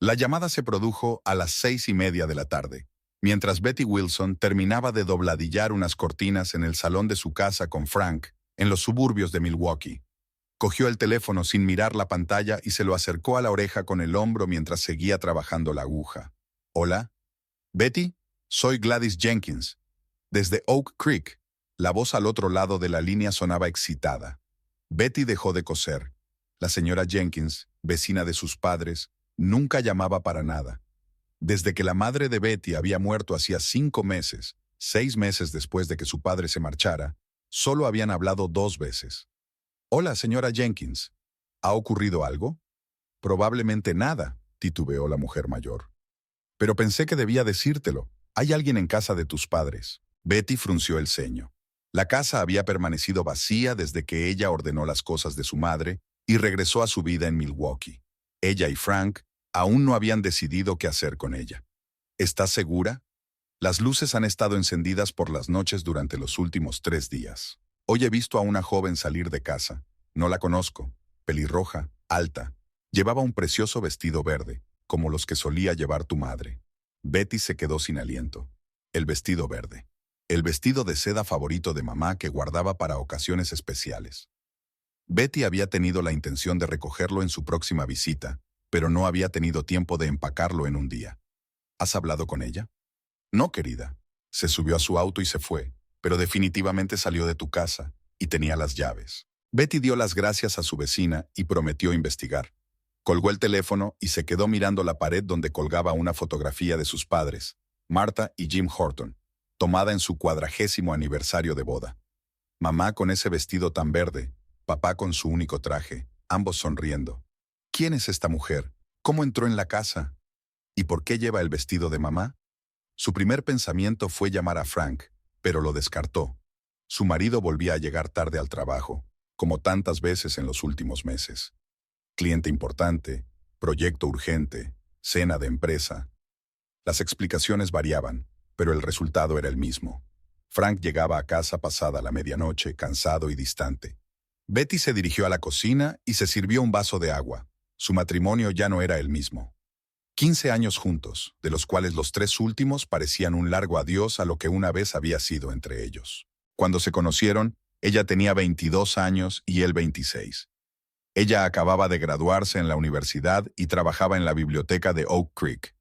La llamada se produjo a las 6:30 de la tarde, mientras Betty Wilson terminaba de dobladillar unas cortinas en el salón de su casa con Frank, en los suburbios de Milwaukee. Cogió el teléfono sin mirar la pantalla y se lo acercó a la oreja con el hombro mientras seguía trabajando la aguja. «Hola. Betty, soy Gladys Jenkins. Desde Oak Creek». La voz al otro lado de la línea sonaba excitada. Betty dejó de coser. La señora Jenkins, vecina de sus padres, nunca llamaba para nada. Desde que la madre de Betty había muerto hacía 5 meses, 6 meses después de que su padre se marchara, solo habían hablado 2 veces. «Hola, señora Jenkins. ¿Ha ocurrido algo?» «Probablemente nada», titubeó la mujer mayor. «Pero pensé que debía decírtelo. Hay alguien en casa de tus padres». Betty frunció el ceño. La casa había permanecido vacía desde que ella ordenó las cosas de su madre y regresó a su vida en Milwaukee. Ella y Frank aún no habían decidido qué hacer con ella. «¿Estás segura?» «Las luces han estado encendidas por las noches durante los últimos 3 días. Hoy he visto a una joven salir de casa. No la conozco. Pelirroja, alta. Llevaba un precioso vestido verde, como los que solía llevar tu madre». Betty se quedó sin aliento. El vestido verde. El vestido de seda favorito de mamá que guardaba para ocasiones especiales. Betty había tenido la intención de recogerlo en su próxima visita, pero no había tenido tiempo de empacarlo en un día. ¿Has hablado con ella? «No, querida. Se subió a su auto y se fue, pero definitivamente salió de tu casa y tenía las llaves». Betty dio las gracias a su vecina y prometió investigar. Colgó el teléfono y se quedó mirando la pared donde colgaba una fotografía de sus padres, Martha y Jim Horton, tomada en su 40º aniversario de boda. Mamá con ese vestido tan verde, papá con su único traje, ambos sonriendo. ¿Quién es esta mujer? ¿Cómo entró en la casa? ¿Y por qué lleva el vestido de mamá? Su primer pensamiento fue llamar a Frank, pero lo descartó. Su marido volvía a llegar tarde al trabajo, como tantas veces en los últimos meses. Cliente importante, proyecto urgente, cena de empresa. Las explicaciones variaban, pero el resultado era el mismo. Frank llegaba a casa pasada la medianoche, cansado y distante. Betty se dirigió a la cocina y se sirvió un vaso de agua. Su matrimonio ya no era el mismo. 15 años juntos, de los cuales los 3 últimos parecían un largo adiós a lo que una vez había sido entre ellos. Cuando se conocieron, ella tenía 22 años y él 26. Ella acababa de graduarse en la universidad y trabajaba en la biblioteca de Oak Creek.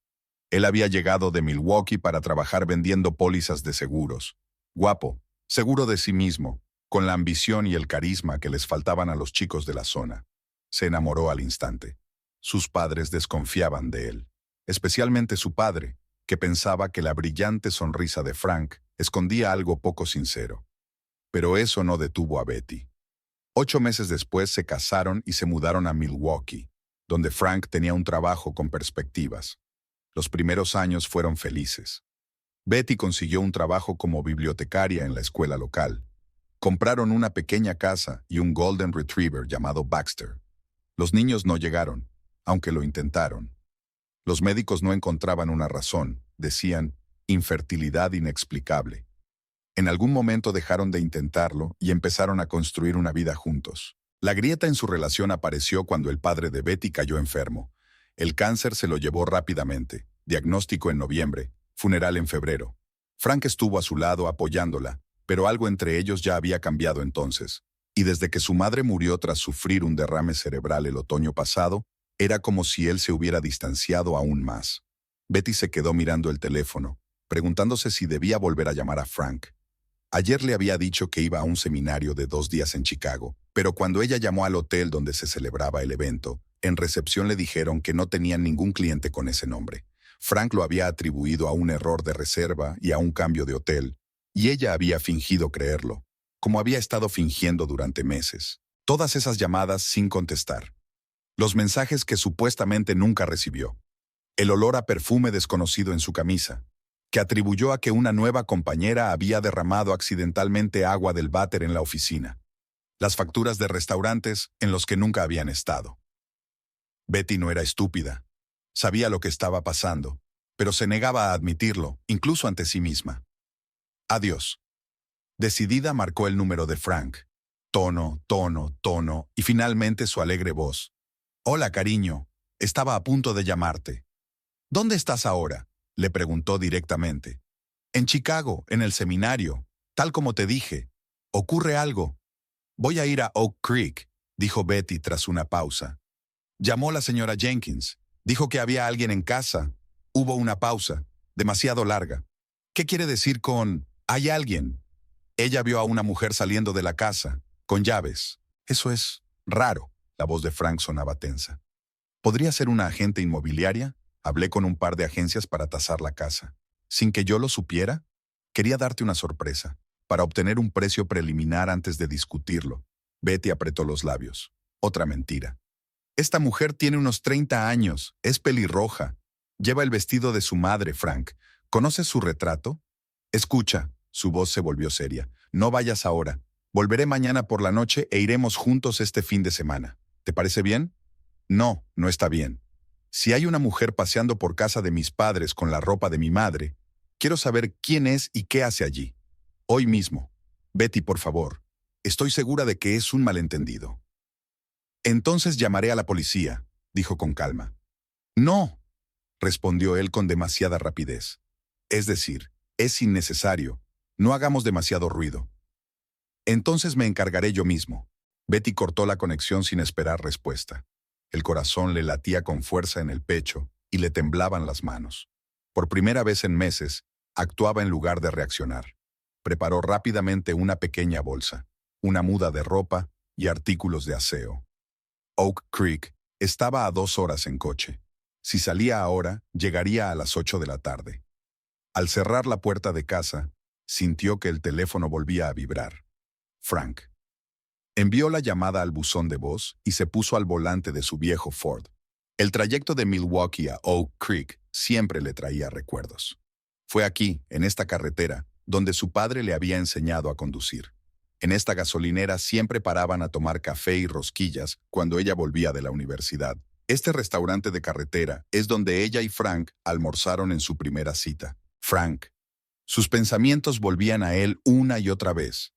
Él había llegado de Milwaukee para trabajar vendiendo pólizas de seguros. Guapo, seguro de sí mismo, con la ambición y el carisma que les faltaban a los chicos de la zona. Se enamoró al instante. Sus padres desconfiaban de él, especialmente su padre, que pensaba que la brillante sonrisa de Frank escondía algo poco sincero. Pero eso no detuvo a Betty. 8 meses después se casaron y se mudaron a Milwaukee, donde Frank tenía un trabajo con perspectivas. Los primeros años fueron felices. Betty consiguió un trabajo como bibliotecaria en la escuela local. Compraron una pequeña casa y un Golden Retriever llamado Baxter. Los niños no llegaron, aunque lo intentaron. Los médicos no encontraban una razón, decían, infertilidad inexplicable. En algún momento dejaron de intentarlo y empezaron a construir una vida juntos. La grieta en su relación apareció cuando el padre de Betty cayó enfermo. El cáncer se lo llevó rápidamente. Diagnóstico en noviembre, funeral en febrero. Frank estuvo a su lado apoyándola, pero algo entre ellos ya había cambiado entonces. Y desde que su madre murió tras sufrir un derrame cerebral el otoño pasado, era como si él se hubiera distanciado aún más. Betty se quedó mirando el teléfono, preguntándose si debía volver a llamar a Frank. Ayer le había dicho que iba a un seminario de 2 días en Chicago, pero cuando ella llamó al hotel donde se celebraba el evento, en recepción le dijeron que no tenían ningún cliente con ese nombre. Frank lo había atribuido a un error de reserva y a un cambio de hotel, y ella había fingido creerlo, como había estado fingiendo durante meses. Todas esas llamadas sin contestar. Los mensajes que supuestamente nunca recibió. El olor a perfume desconocido en su camisa, que atribuyó a que una nueva compañera había derramado accidentalmente agua del váter en la oficina. Las facturas de restaurantes en los que nunca habían estado. Betty no era estúpida. Sabía lo que estaba pasando, pero se negaba a admitirlo, incluso ante sí misma. Adiós. Decidida marcó el número de Frank. Tono, tono, tono, y finalmente su alegre voz. Hola, cariño. Estaba a punto de llamarte. ¿Dónde estás ahora?, le preguntó directamente. En Chicago, en el seminario, tal como te dije. ¿Ocurre algo? Voy a ir a Oak Creek, dijo Betty tras una pausa. Llamó la señora Jenkins. Dijo que había alguien en casa. Hubo una pausa, demasiado larga. ¿Qué quiere decir con «hay alguien»? Ella vio a una mujer saliendo de la casa, con llaves. Eso es raro. La voz de Frank sonaba tensa. ¿Podría ser una agente inmobiliaria? Hablé con un par de agencias para tasar la casa. ¿Sin que yo lo supiera? Quería darte una sorpresa, para obtener un precio preliminar antes de discutirlo. Betty apretó los labios. Otra mentira. Esta mujer tiene unos 30 años, es pelirroja. Lleva el vestido de su madre, Frank. ¿Conoces su retrato? Escucha, su voz se volvió seria. No vayas ahora. Volveré mañana por la noche e iremos juntos este fin de semana. ¿Te parece bien? No, no está bien. Si hay una mujer paseando por casa de mis padres con la ropa de mi madre, quiero saber quién es y qué hace allí. Hoy mismo. Betty, por favor. Estoy segura de que es un malentendido. Entonces llamaré a la policía, dijo con calma. No, respondió él con demasiada rapidez. Es decir, es innecesario. No hagamos demasiado ruido. Entonces me encargaré yo mismo. Betty cortó la conexión sin esperar respuesta. El corazón le latía con fuerza en el pecho y le temblaban las manos. Por primera vez en meses, actuaba en lugar de reaccionar. Preparó rápidamente una pequeña bolsa, una muda de ropa y artículos de aseo. Oak Creek estaba a 2 horas en coche. Si salía ahora, llegaría a las 8 de la tarde. Al cerrar la puerta de casa, sintió que el teléfono volvía a vibrar. Frank. Envió la llamada al buzón de voz y se puso al volante de su viejo Ford. El trayecto de Milwaukee a Oak Creek siempre le traía recuerdos. Fue aquí, en esta carretera, donde su padre le había enseñado a conducir. En esta gasolinera siempre paraban a tomar café y rosquillas cuando ella volvía de la universidad. Este restaurante de carretera es donde ella y Frank almorzaron en su primera cita. Frank. Sus pensamientos volvían a él una y otra vez.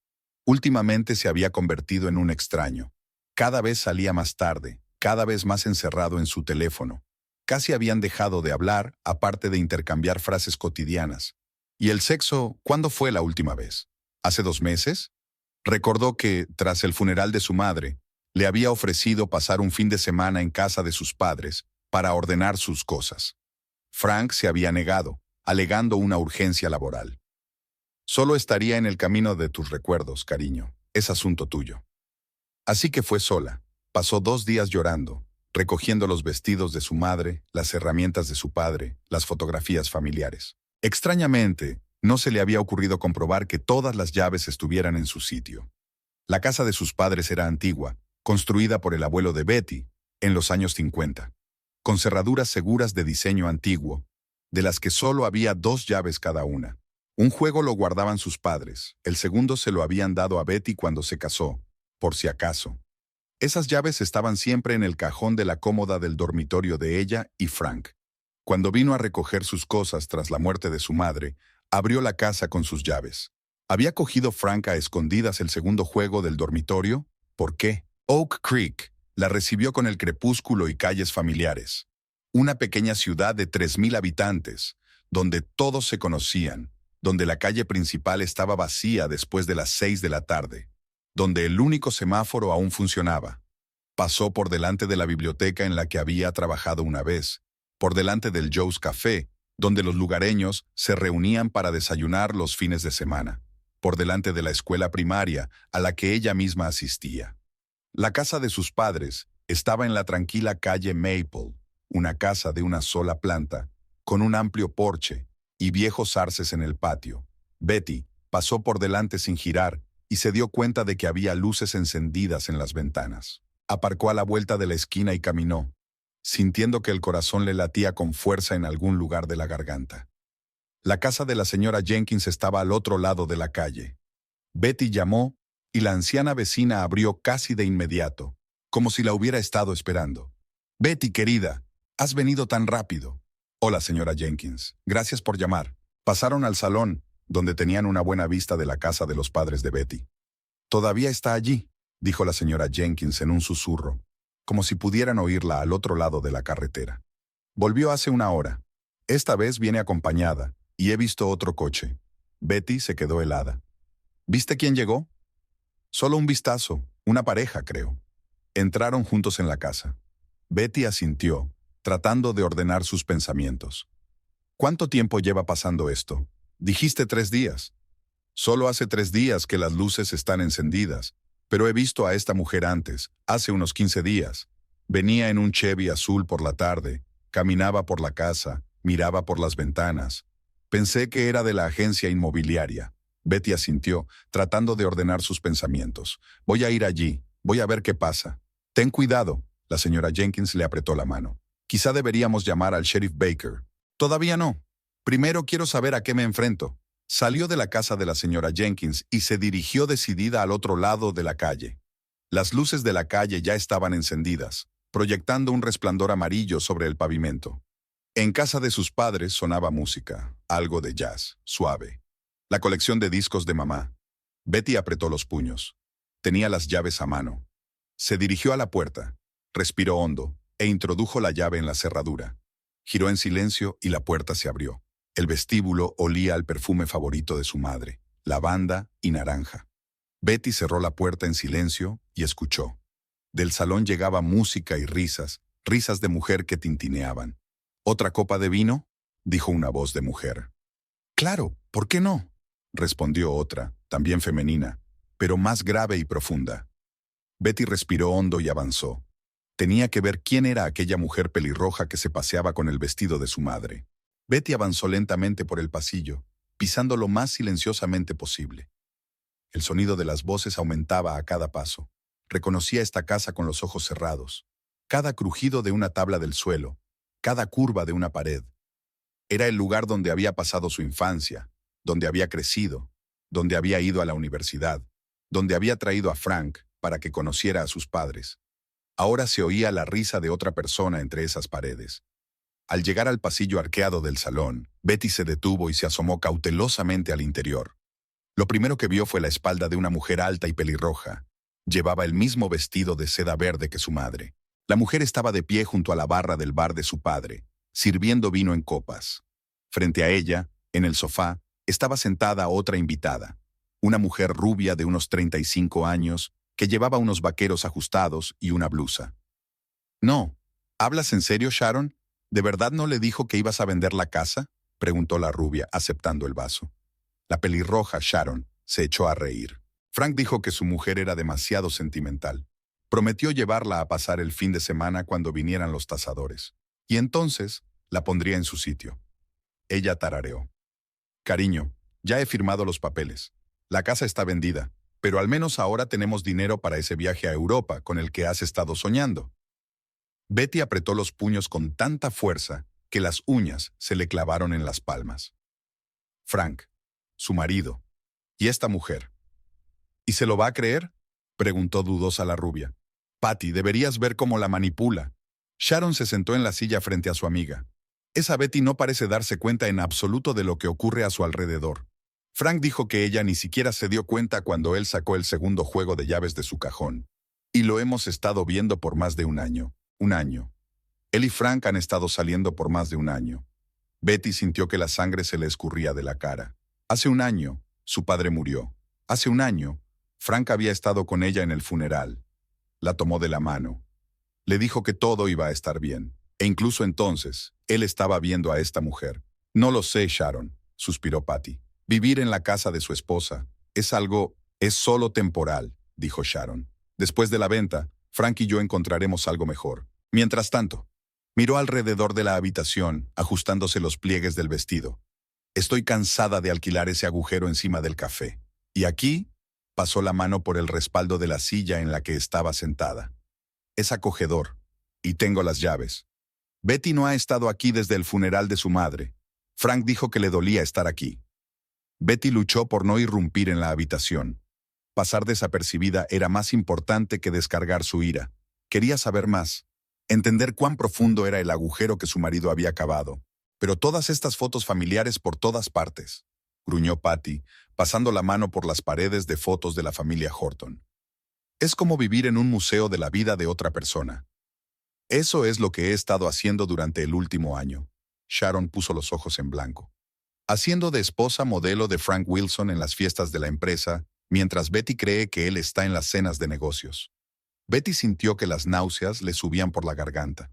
Últimamente se había convertido en un extraño. Cada vez salía más tarde, cada vez más encerrado en su teléfono. Casi habían dejado de hablar, aparte de intercambiar frases cotidianas. ¿Y el sexo, cuándo fue la última vez? ¿Hace 2 meses? Recordó que, tras el funeral de su madre, le había ofrecido pasar un fin de semana en casa de sus padres para ordenar sus cosas. Frank se había negado, alegando una urgencia laboral. Solo estaría en el camino de tus recuerdos, cariño. Es asunto tuyo. Así que fue sola. Pasó 2 días llorando, recogiendo los vestidos de su madre, las herramientas de su padre, las fotografías familiares. Extrañamente, no se le había ocurrido comprobar que todas las llaves estuvieran en su sitio. La casa de sus padres era antigua, construida por el abuelo de Betty, en los años 50, con cerraduras seguras de diseño antiguo, de las que solo había 2 llaves cada una. Un juego lo guardaban sus padres, el segundo se lo habían dado a Betty cuando se casó, por si acaso. Esas llaves estaban siempre en el cajón de la cómoda del dormitorio de ella y Frank. Cuando vino a recoger sus cosas tras la muerte de su madre, abrió la casa con sus llaves. ¿Había cogido Frank a escondidas el segundo juego del dormitorio? ¿Por qué? Oak Creek la recibió con el crepúsculo y calles familiares. Una pequeña ciudad de 3,000 habitantes, donde todos se conocían, donde la calle principal estaba vacía después de las 6 de la tarde, donde el único semáforo aún funcionaba. Pasó por delante de la biblioteca en la que había trabajado una vez, por delante del Joe's Café, donde los lugareños se reunían para desayunar los fines de semana, por delante de la escuela primaria a la que ella misma asistía. La casa de sus padres estaba en la tranquila calle Maple, una casa de una sola planta, con un amplio porche y viejos arces en el patio. Betty pasó por delante sin girar y se dio cuenta de que había luces encendidas en las ventanas. Aparcó a la vuelta de la esquina y caminó, sintiendo que el corazón le latía con fuerza en algún lugar de la garganta. La casa de la señora Jenkins estaba al otro lado de la calle. Betty llamó y la anciana vecina abrió casi de inmediato, como si la hubiera estado esperando. «Betty, querida, has venido tan rápido». «Hola, señora Jenkins. Gracias por llamar». Pasaron al salón, donde tenían una buena vista de la casa de los padres de Betty. «Todavía está allí», dijo la señora Jenkins en un susurro, como si pudieran oírla al otro lado de la carretera. «Volvió hace 1 hora. Esta vez viene acompañada, y he visto otro coche. Betty se quedó helada. ¿Viste quién llegó? Solo un vistazo, una pareja, creo. Entraron juntos en la casa. Betty asintió, tratando de ordenar sus pensamientos. ¿Cuánto tiempo lleva pasando esto? Dijiste 3 días. Solo hace 3 días que las luces están encendidas, pero he visto a esta mujer antes, hace unos 15 días. Venía en un Chevy azul por la tarde, caminaba por la casa, miraba por las ventanas. Pensé que era de la agencia inmobiliaria. Betty asintió, tratando de ordenar sus pensamientos. Voy a ir allí, voy a ver qué pasa. Ten cuidado, la señora Jenkins le apretó la mano. Quizá deberíamos llamar al sheriff Baker. Todavía no. Primero quiero saber a qué me enfrento. Salió de la casa de la señora Jenkins y se dirigió decidida al otro lado de la calle. Las luces de la calle ya estaban encendidas, proyectando un resplandor amarillo sobre el pavimento. En casa de sus padres sonaba música, algo de jazz, suave. La colección de discos de mamá. Betty apretó los puños. Tenía las llaves a mano. Se dirigió a la puerta, respiró hondo e introdujo la llave en la cerradura. Giró en silencio y la puerta se abrió. El vestíbulo olía al perfume favorito de su madre, lavanda y naranja. Betty cerró la puerta en silencio y escuchó. Del salón llegaba música y risas, risas de mujer que tintineaban. ¿Otra copa de vino?, dijo una voz de mujer. Claro, ¿por qué no?, respondió otra, también femenina, pero más grave y profunda. Betty respiró hondo y avanzó. Tenía que ver quién era aquella mujer pelirroja que se paseaba con el vestido de su madre. Betty avanzó lentamente por el pasillo, pisando lo más silenciosamente posible. El sonido de las voces aumentaba a cada paso. Reconocía esta casa con los ojos cerrados. Cada crujido de una tabla del suelo, cada curva de una pared. Era el lugar donde había pasado su infancia, donde había crecido, donde había ido a la universidad, donde había traído a Frank para que conociera a sus padres. Ahora se oía la risa de otra persona entre esas paredes. Al llegar al pasillo arqueado del salón, Betty se detuvo y se asomó cautelosamente al interior. Lo primero que vio fue la espalda de una mujer alta y pelirroja. Llevaba el mismo vestido de seda verde que su madre. La mujer estaba de pie junto a la barra del bar de su padre, sirviendo vino en copas. Frente a ella, en el sofá, estaba sentada otra invitada, una mujer rubia de unos 35 años, que llevaba unos vaqueros ajustados y una blusa. «No, ¿hablas en serio, Sharon? ¿De verdad no le dijo que ibas a vender la casa?», preguntó la rubia, aceptando el vaso. La pelirroja, Sharon, se echó a reír. Frank dijo que su mujer era demasiado sentimental. Prometió llevarla a pasar el fin de semana cuando vinieran los tasadores. Y entonces la pondría en su sitio. Ella tarareó. «Cariño, ya he firmado los papeles. La casa está vendida, pero al menos ahora tenemos dinero para ese viaje a Europa con el que has estado soñando». Betty apretó los puños con tanta fuerza que las uñas se le clavaron en las palmas. Frank, su marido, y esta mujer. ¿Y se lo va a creer?, preguntó dudosa la rubia. «Patty, deberías ver cómo la manipula». Sharon se sentó en la silla frente a su amiga. Esa Betty no parece darse cuenta en absoluto de lo que ocurre a su alrededor. Frank dijo que ella ni siquiera se dio cuenta cuando él sacó el segundo juego de llaves de su cajón. Y lo hemos estado viendo por más de un año. Un año. Él y Frank han estado saliendo por más de un año. Betty sintió que la sangre se le escurría de la cara. Hace un año, su padre murió. Hace un año, Frank había estado con ella en el funeral. La tomó de la mano. Le dijo que todo iba a estar bien. E incluso entonces, él estaba viendo a esta mujer. «No lo sé, Sharon», suspiró Patty. «Vivir en la casa de su esposa es solo temporal», dijo Sharon. «Después de la venta, Frank y yo encontraremos algo mejor. Mientras tanto», miró alrededor de la habitación, ajustándose los pliegues del vestido. «Estoy cansada de alquilar ese agujero encima del café. Y aquí», pasó la mano por el respaldo de la silla en la que estaba sentada. «Es acogedor. Y tengo las llaves. Betty no ha estado aquí desde el funeral de su madre. Frank dijo que le dolía estar aquí». Betty luchó por no irrumpir en la habitación. Pasar desapercibida era más importante que descargar su ira. Quería saber más, entender cuán profundo era el agujero que su marido había cavado. «Pero todas estas fotos familiares por todas partes», gruñó Patty, pasando la mano por las paredes de fotos de la familia Horton. «Es como vivir en un museo de la vida de otra persona». «Eso es lo que he estado haciendo durante el último año». Sharon puso los ojos en blanco. Haciendo de esposa modelo de Frank Wilson en las fiestas de la empresa, mientras Betty cree que él está en las cenas de negocios. Betty sintió que las náuseas le subían por la garganta.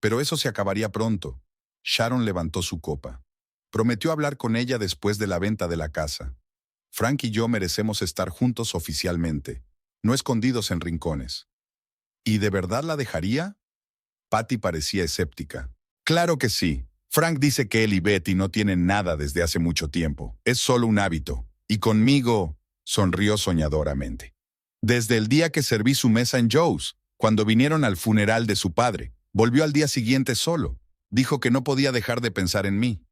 Pero eso se acabaría pronto. Sharon levantó su copa. Prometió hablar con ella después de la venta de la casa. Frank y yo merecemos estar juntos oficialmente, no escondidos en rincones. ¿Y de verdad la dejaría? Patty parecía escéptica. Claro que sí. Frank dice que él y Betty no tienen nada desde hace mucho tiempo. Es solo un hábito. Y conmigo, sonrió soñadoramente. Desde el día que serví su mesa en Joe's, cuando vinieron al funeral de su padre, volvió al día siguiente solo. Dijo que no podía dejar de pensar en mí.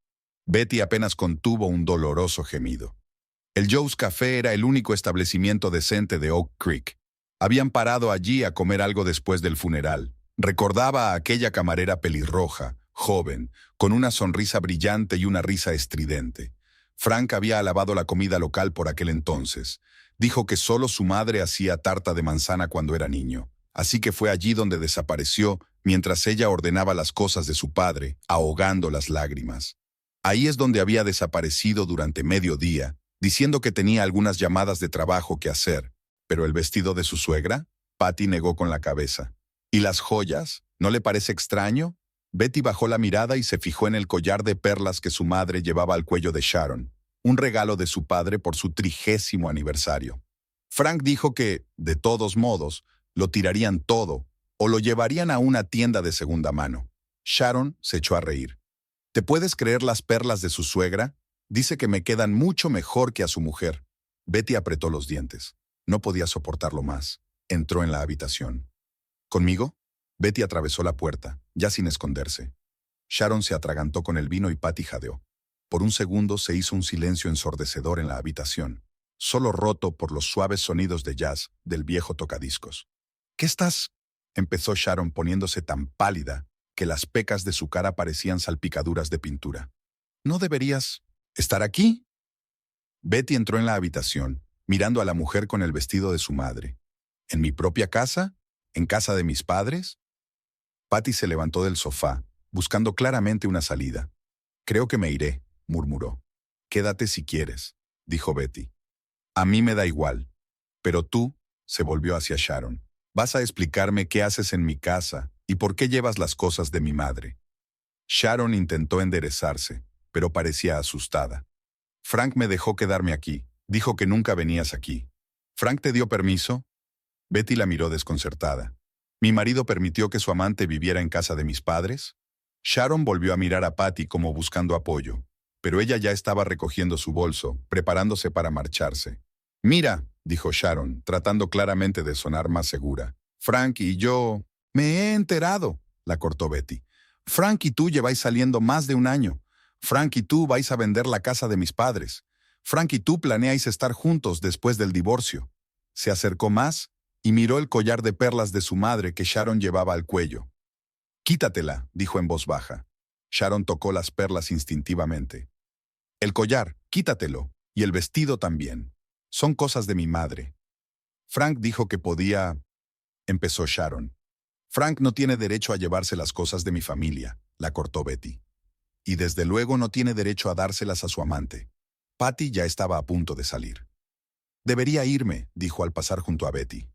Betty apenas contuvo un doloroso gemido. El Joe's Café era el único establecimiento decente de Oak Creek. Habían parado allí a comer algo después del funeral. Recordaba a aquella camarera pelirroja, joven, con una sonrisa brillante y una risa estridente. Frank había alabado la comida local por aquel entonces. Dijo que solo su madre hacía tarta de manzana cuando era niño. Así que fue allí donde desapareció mientras ella ordenaba las cosas de su padre, ahogando las lágrimas. Ahí es donde había desaparecido durante medio día, diciendo que tenía algunas llamadas de trabajo que hacer. ¿Pero el vestido de su suegra? Patty negó con la cabeza. ¿Y las joyas? ¿No le parece extraño? Betty bajó la mirada y se fijó en el collar de perlas que su madre llevaba al cuello de Sharon, un regalo de su padre por su 30º aniversario. Frank dijo que, de todos modos, lo tirarían todo o lo llevarían a una tienda de segunda mano. Sharon se echó a reír. ¿Te puedes creer las perlas de su suegra? Dice que me quedan mucho mejor que a su mujer. Betty apretó los dientes. No podía soportarlo más. Entró en la habitación. ¿Conmigo? Betty atravesó la puerta, ya sin esconderse. Sharon se atragantó con el vino y Patty jadeó. Por un segundo se hizo un silencio ensordecedor en la habitación, solo roto por los suaves sonidos de jazz del viejo tocadiscos. ¿Qué estás? Empezó Sharon poniéndose tan pálida que las pecas de su cara parecían salpicaduras de pintura. ¿No deberías estar aquí? Betty entró en la habitación, mirando a la mujer con el vestido de su madre. ¿En mi propia casa? ¿En casa de mis padres? Patty se levantó del sofá, buscando claramente una salida. Creo que me iré, murmuró. Quédate si quieres, dijo Betty. A mí me da igual. Pero tú, se volvió hacia Sharon, vas a explicarme qué haces en mi casa y por qué llevas las cosas de mi madre. Sharon intentó enderezarse, pero parecía asustada. Frank me dejó quedarme aquí. Dijo que nunca venías aquí. ¿Frank te dio permiso? Betty la miró desconcertada. ¿Mi marido permitió que su amante viviera en casa de mis padres? Sharon volvió a mirar a Patty como buscando apoyo, pero ella ya estaba recogiendo su bolso, preparándose para marcharse. Mira, dijo Sharon, tratando claramente de sonar más segura. Frank y yo... Me he enterado, la cortó Betty. Frank y tú lleváis saliendo más de un año. Frank y tú vais a vender la casa de mis padres. Frank y tú planeáis estar juntos después del divorcio. Se acercó más y miró el collar de perlas de su madre que Sharon llevaba al cuello. Quítatela, dijo en voz baja. Sharon tocó las perlas instintivamente. El collar, quítatelo, y el vestido también. Son cosas de mi madre. Frank dijo que podía... Empezó Sharon. Frank no tiene derecho a llevarse las cosas de mi familia, la cortó Betty. Y desde luego no tiene derecho a dárselas a su amante. Patty ya estaba a punto de salir. Debería irme, dijo al pasar junto a Betty.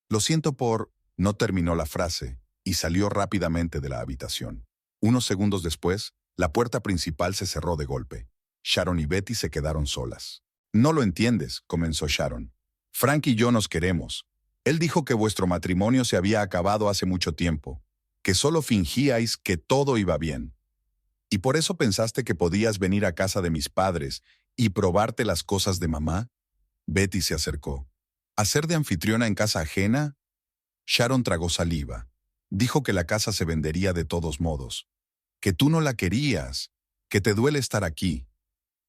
Lo siento por... No terminó la frase y salió rápidamente de la habitación. Unos segundos después, la puerta principal se cerró de golpe. Sharon y Betty se quedaron solas. No lo entiendes, comenzó Sharon. Frank y yo nos queremos. Él dijo que vuestro matrimonio se había acabado hace mucho tiempo, que solo fingíais que todo iba bien. ¿Y por eso pensaste que podías venir a casa de mis padres y probarte las cosas de mamá? Betty se acercó. ¿Hacer de anfitriona en casa ajena? Sharon tragó saliva. Dijo que la casa se vendería de todos modos. Que tú no la querías, que te duele estar aquí.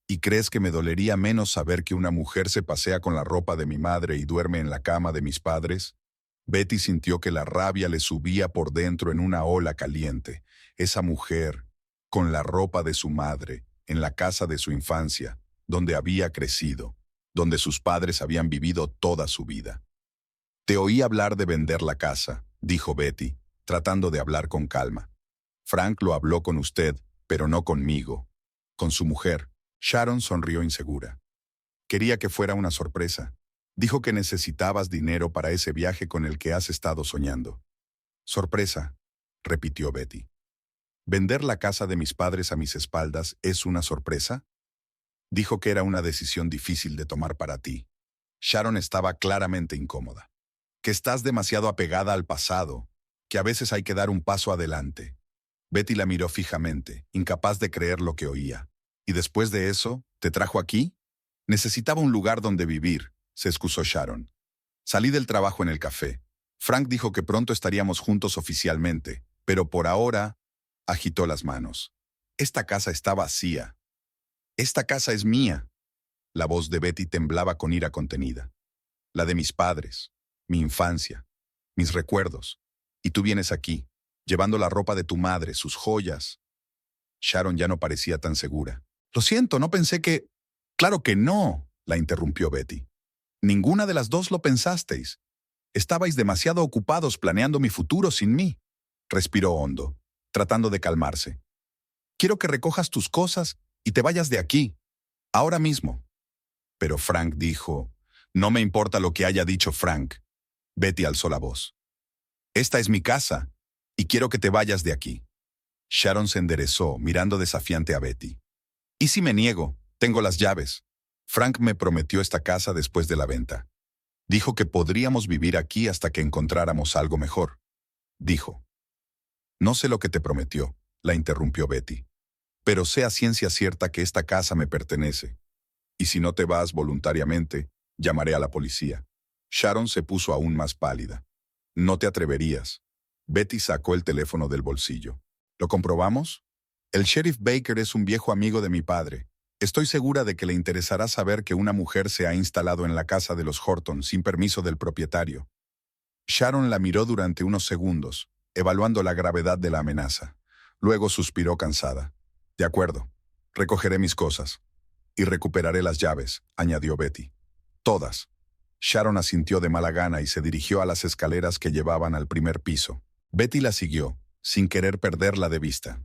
¿Y crees que me dolería menos saber que una mujer se pasea con la ropa de mi madre y duerme en la cama de mis padres? Betty sintió que la rabia le subía por dentro en una ola caliente. Esa mujer, con la ropa de su madre, en la casa de su infancia, donde había crecido, donde sus padres habían vivido toda su vida. Te oí hablar de vender la casa, dijo Betty, tratando de hablar con calma. Frank lo habló con usted, pero no conmigo. Con su mujer. Sharon sonrió insegura. Quería que fuera una sorpresa. Dijo que necesitabas dinero para ese viaje con el que has estado soñando. Sorpresa, repitió Betty. ¿Vender la casa de mis padres a mis espaldas es una sorpresa? Dijo que era una decisión difícil de tomar para ti. Sharon estaba claramente incómoda. Que estás demasiado apegada al pasado, que a veces hay que dar un paso adelante. Betty la miró fijamente, incapaz de creer lo que oía. ¿Y después de eso, te trajo aquí? Necesitaba un lugar donde vivir, se excusó Sharon. Salí del trabajo en el café. Frank dijo que pronto estaríamos juntos oficialmente, pero por ahora, agitó las manos. Esta casa está vacía. Esta casa es mía. La voz de Betty temblaba con ira contenida. La de mis padres, mi infancia, mis recuerdos. Y tú vienes aquí, llevando la ropa de tu madre, sus joyas. Sharon ya no parecía tan segura. Lo siento, no pensé que... Claro que no, la interrumpió Betty. Ninguna de las dos lo pensasteis. Estabais demasiado ocupados planeando mi futuro sin mí. Respiró hondo, tratando de calmarse. Quiero que recojas tus cosas y te vayas de aquí, ahora mismo. Pero Frank dijo, no me importa lo que haya dicho Frank. Betty alzó la voz. Esta es mi casa y quiero que te vayas de aquí. Sharon se enderezó, mirando desafiante a Betty. ¿Y si me niego? Tengo las llaves. Frank me prometió esta casa después de la venta. Dijo que podríamos vivir aquí hasta que encontráramos algo mejor. Dijo. No sé lo que te prometió, la interrumpió Betty. Pero sé a ciencia cierta que esta casa me pertenece. Y si no te vas voluntariamente, llamaré a la policía. Sharon se puso aún más pálida. No te atreverías. Betty sacó el teléfono del bolsillo. ¿Lo comprobamos? El sheriff Baker es un viejo amigo de mi padre. Estoy segura de que le interesará saber que una mujer se ha instalado en la casa de los Horton sin permiso del propietario. Sharon la miró durante unos segundos, evaluando la gravedad de la amenaza. Luego suspiró cansada. De acuerdo, recogeré mis cosas. Y recuperaré las llaves, añadió Betty. Todas. Sharon asintió de mala gana y se dirigió a las escaleras que llevaban al primer piso. Betty la siguió, sin querer perderla de vista.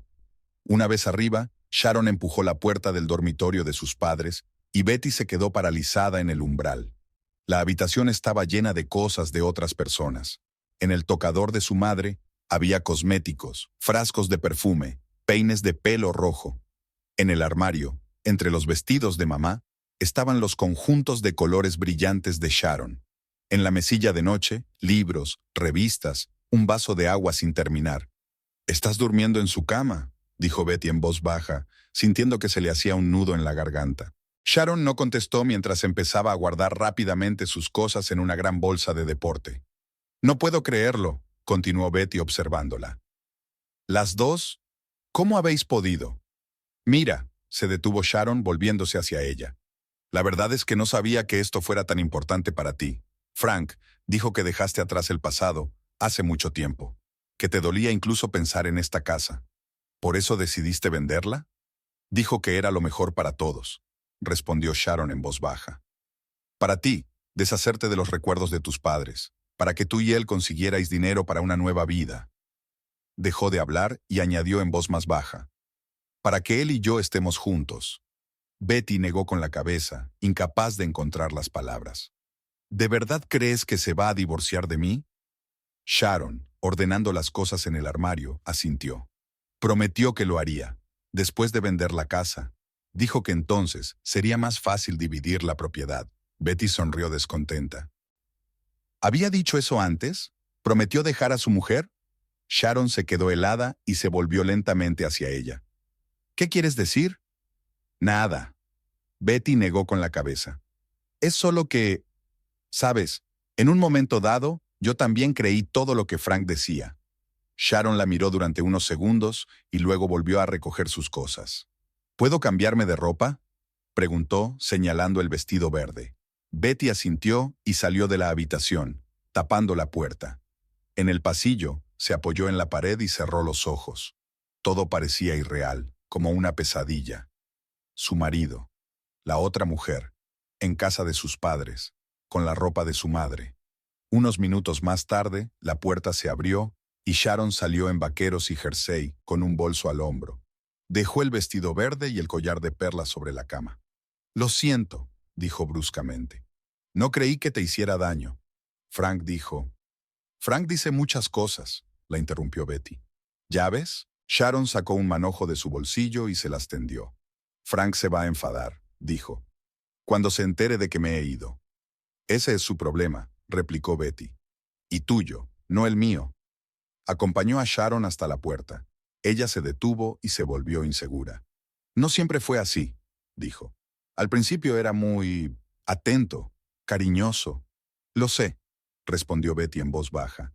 Una vez arriba, Sharon empujó la puerta del dormitorio de sus padres y Betty se quedó paralizada en el umbral. La habitación estaba llena de cosas de otras personas. En el tocador de su madre había cosméticos, frascos de perfume, peines de pelo rojo. En el armario, entre los vestidos de mamá, estaban los conjuntos de colores brillantes de Sharon. En la mesilla de noche, libros, revistas, un vaso de agua sin terminar. «¿Estás durmiendo en su cama?», dijo Betty en voz baja, sintiendo que se le hacía un nudo en la garganta. Sharon no contestó mientras empezaba a guardar rápidamente sus cosas en una gran bolsa de deporte. «No puedo creerlo», continuó Betty observándola. «¿Las dos? ¿Cómo habéis podido?» «Mira», se detuvo Sharon volviéndose hacia ella. «La verdad es que no sabía que esto fuera tan importante para ti. Frank dijo que dejaste atrás el pasado hace mucho tiempo, que te dolía incluso pensar en esta casa. ¿Por eso decidiste venderla?» «Dijo que era lo mejor para todos», respondió Sharon en voz baja. «Para ti, deshacerte de los recuerdos de tus padres, para que tú y él consiguierais dinero para una nueva vida». Dejó de hablar y añadió en voz más baja. «Para que él y yo estemos juntos». Betty negó con la cabeza, incapaz de encontrar las palabras. «¿De verdad crees que se va a divorciar de mí?» Sharon, ordenando las cosas en el armario, asintió. Prometió que lo haría. Después de vender la casa, dijo que entonces sería más fácil dividir la propiedad. Betty sonrió descontenta. ¿Había dicho eso antes? ¿Prometió dejar a su mujer? Sharon se quedó helada y se volvió lentamente hacia ella. ¿Qué quieres decir? Nada. Betty negó con la cabeza. Es solo que... Sabes, en un momento dado, yo también creí todo lo que Frank decía. Sharon la miró durante unos segundos y luego volvió a recoger sus cosas. ¿Puedo cambiarme de ropa?, preguntó, señalando el vestido verde. Betty asintió y salió de la habitación, tapando la puerta. En el pasillo, se apoyó en la pared y cerró los ojos. Todo parecía irreal, como una pesadilla. Su marido, la otra mujer, en casa de sus padres, con la ropa de su madre. Unos minutos más tarde, la puerta se abrió y Sharon salió en vaqueros y jersey, con un bolso al hombro. Dejó el vestido verde y el collar de perlas sobre la cama. Lo siento, dijo bruscamente. No creí que te hiciera daño. Frank dijo. Frank dice muchas cosas, la interrumpió Betty. ¿Llaves? Sharon sacó un manojo de su bolsillo y se las tendió. Frank se va a enfadar, dijo, cuando se entere de que me he ido. Ese es su problema, replicó Betty. Y tuyo, no el mío. Acompañó a Sharon hasta la puerta. Ella se detuvo y se volvió insegura. No siempre fue así, dijo. Al principio era muy atento, cariñoso. Lo sé, respondió Betty en voz baja.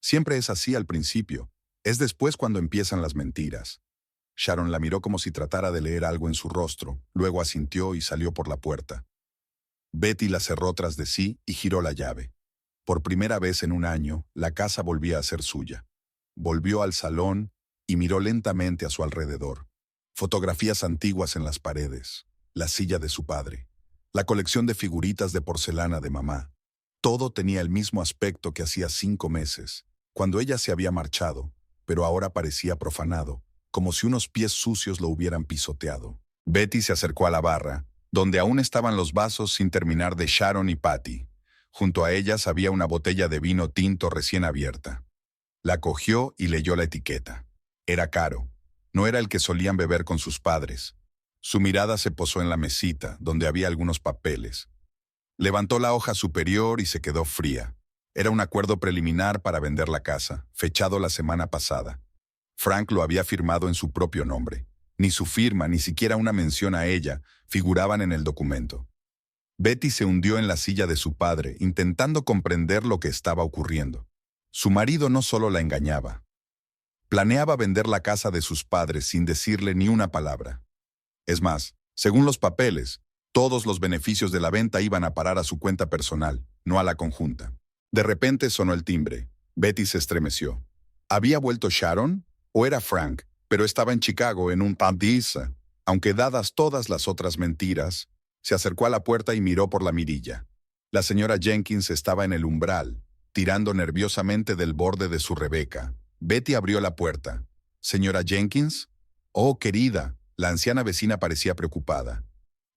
Siempre es así al principio. Es después cuando empiezan las mentiras. Sharon la miró como si tratara de leer algo en su rostro, luego asintió y salió por la puerta. Betty la cerró tras de sí y giró la llave. Por primera vez en un año, la casa volvía a ser suya. Volvió al salón y miró lentamente a su alrededor. Fotografías antiguas en las paredes, la silla de su padre, la colección de figuritas de porcelana de mamá. Todo tenía el mismo aspecto que hacía 5 meses, cuando ella se había marchado, pero ahora parecía profanado, como si unos pies sucios lo hubieran pisoteado. Betty se acercó a la barra, donde aún estaban los vasos sin terminar de Sharon y Patty. Junto a ellas había una botella de vino tinto recién abierta. La cogió y leyó la etiqueta. Era caro. No era el que solían beber con sus padres. Su mirada se posó en la mesita, donde había algunos papeles. Levantó la hoja superior y se quedó fría. Era un acuerdo preliminar para vender la casa, fechado la semana pasada. Frank lo había firmado en su propio nombre. Ni su firma, ni siquiera una mención a ella, figuraban en el documento. Betty se hundió en la silla de su padre, intentando comprender lo que estaba ocurriendo. Su marido no solo la engañaba. Planeaba vender la casa de sus padres sin decirle ni una palabra. Es más, según los papeles, todos los beneficios de la venta iban a parar a su cuenta personal, no a la conjunta. De repente sonó el timbre. Betty se estremeció. ¿Había vuelto Sharon? ¿O era Frank? Pero estaba en Chicago, en un pub de Isa. Aunque dadas todas las otras mentiras, se acercó a la puerta y miró por la mirilla. La señora Jenkins estaba en el umbral, tirando nerviosamente del borde de su Rebeca. Betty abrió la puerta. ¿Señora Jenkins? Oh, querida, la anciana vecina parecía preocupada.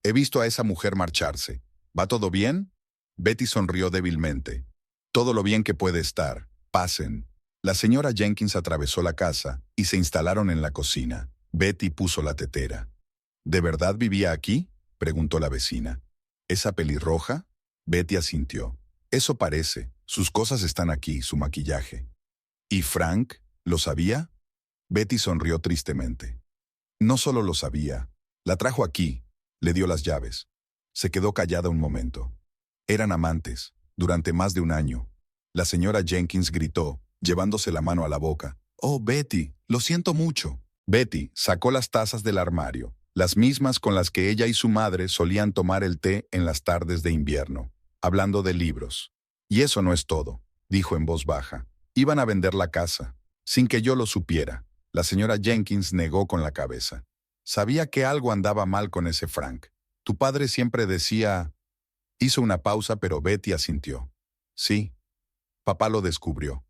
He visto a esa mujer marcharse. ¿Va todo bien? Betty sonrió débilmente. Todo lo bien que puede estar. Pasen. La señora Jenkins atravesó la casa y se instalaron en la cocina. Betty puso la tetera. ¿De verdad vivía aquí?, preguntó la vecina. ¿Esa pelirroja? Betty asintió. Eso parece. Sus cosas están aquí, su maquillaje. ¿Y Frank? ¿Lo sabía? Betty sonrió tristemente. No solo lo sabía. La trajo aquí. Le dio las llaves. Se quedó callada un momento. Eran amantes, durante más de un año. La señora Jenkins gritó, llevándose la mano a la boca. «Oh, Betty, lo siento mucho». Betty sacó las tazas del armario, las mismas con las que ella y su madre solían tomar el té en las tardes de invierno, hablando de libros. «Y eso no es todo», dijo en voz baja. «Iban a vender la casa, sin que yo lo supiera». La señora Jenkins negó con la cabeza. Sabía que algo andaba mal con ese Frank. Tu padre siempre decía... Hizo una pausa, pero Betty asintió. Sí, papá lo descubrió.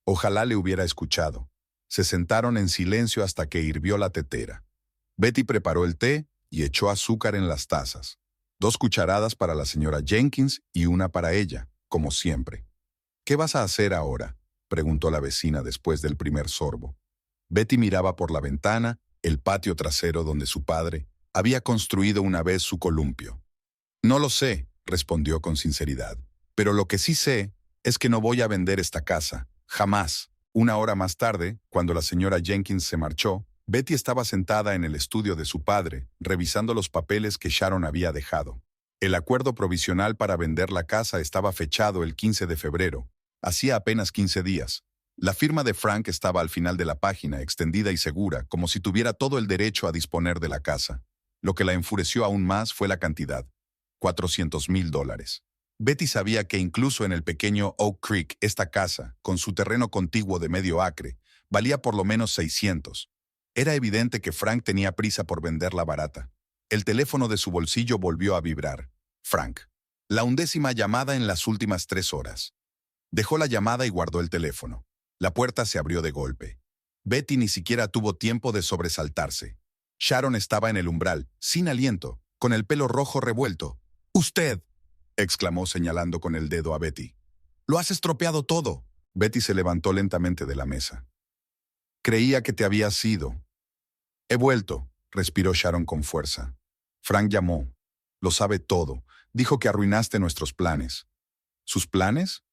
Ojalá le hubiera escuchado. Se sentaron en silencio hasta que hirvió la tetera. Betty preparó el té y echó azúcar en las tazas. 2 cucharadas para la señora Jenkins y una para ella, como siempre. ¿Qué vas a hacer ahora?, preguntó la vecina después del primer sorbo. Betty miraba por la ventana el patio trasero donde su padre había construido una vez su columpio. No lo sé, respondió con sinceridad, pero lo que sí sé es que no voy a vender esta casa, jamás. 1 hora más tarde, cuando la señora Jenkins se marchó, Betty estaba sentada en el estudio de su padre, revisando los papeles que Sharon había dejado. El acuerdo provisional para vender la casa estaba fechado el 15 de febrero, hacía apenas 15 días. La firma de Frank estaba al final de la página, extendida y segura, como si tuviera todo el derecho a disponer de la casa. Lo que la enfureció aún más fue la cantidad: $400,000. Betty sabía que incluso en el pequeño Oak Creek, esta casa, con su terreno contiguo de medio acre, valía por lo menos 600. Era evidente que Frank tenía prisa por venderla barata. El teléfono de su bolsillo volvió a vibrar. Frank. La 11ª llamada en las últimas 3 horas. Dejó la llamada y guardó el teléfono. La puerta se abrió de golpe. Betty ni siquiera tuvo tiempo de sobresaltarse. Sharon estaba en el umbral, sin aliento, con el pelo rojo revuelto. «¡Usted!», exclamó señalando con el dedo a Betty. «Lo has estropeado todo». Betty se levantó lentamente de la mesa. «Creía que te habías ido». «He vuelto», respiró Sharon con fuerza. «Frank llamó. Lo sabe todo. Dijo que arruinaste nuestros planes». «¿Sus planes?».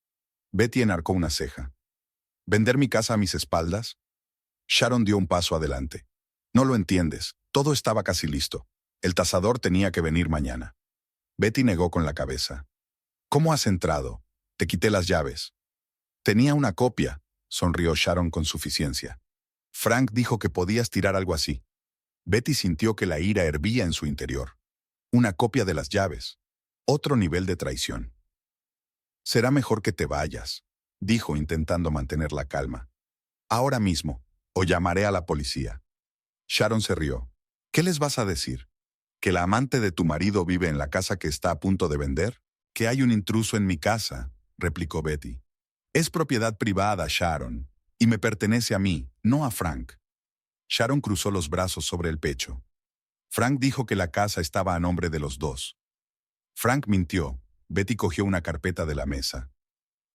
Betty enarcó una ceja. «¿Vender mi casa a mis espaldas?». Sharon dio un paso adelante. «No lo entiendes. Todo estaba casi listo. El tasador tenía que venir mañana». Betty negó con la cabeza. «¿Cómo has entrado? Te quité las llaves». «Tenía una copia», sonrió Sharon con suficiencia. «Frank dijo que podías tirar algo así». Betty sintió que la ira hervía en su interior. Una copia de las llaves. Otro nivel de traición. «Será mejor que te vayas», dijo intentando mantener la calma. «Ahora mismo, o llamaré a la policía». Sharon se rió. «¿Qué les vas a decir? ¿Que la amante de tu marido vive en la casa que está a punto de vender? Que hay un intruso en mi casa», replicó Betty. «Es propiedad privada, Sharon, y me pertenece a mí, no a Frank». Sharon cruzó los brazos sobre el pecho. «Frank dijo que la casa estaba a nombre de los dos». «Frank mintió». Betty cogió una carpeta de la mesa.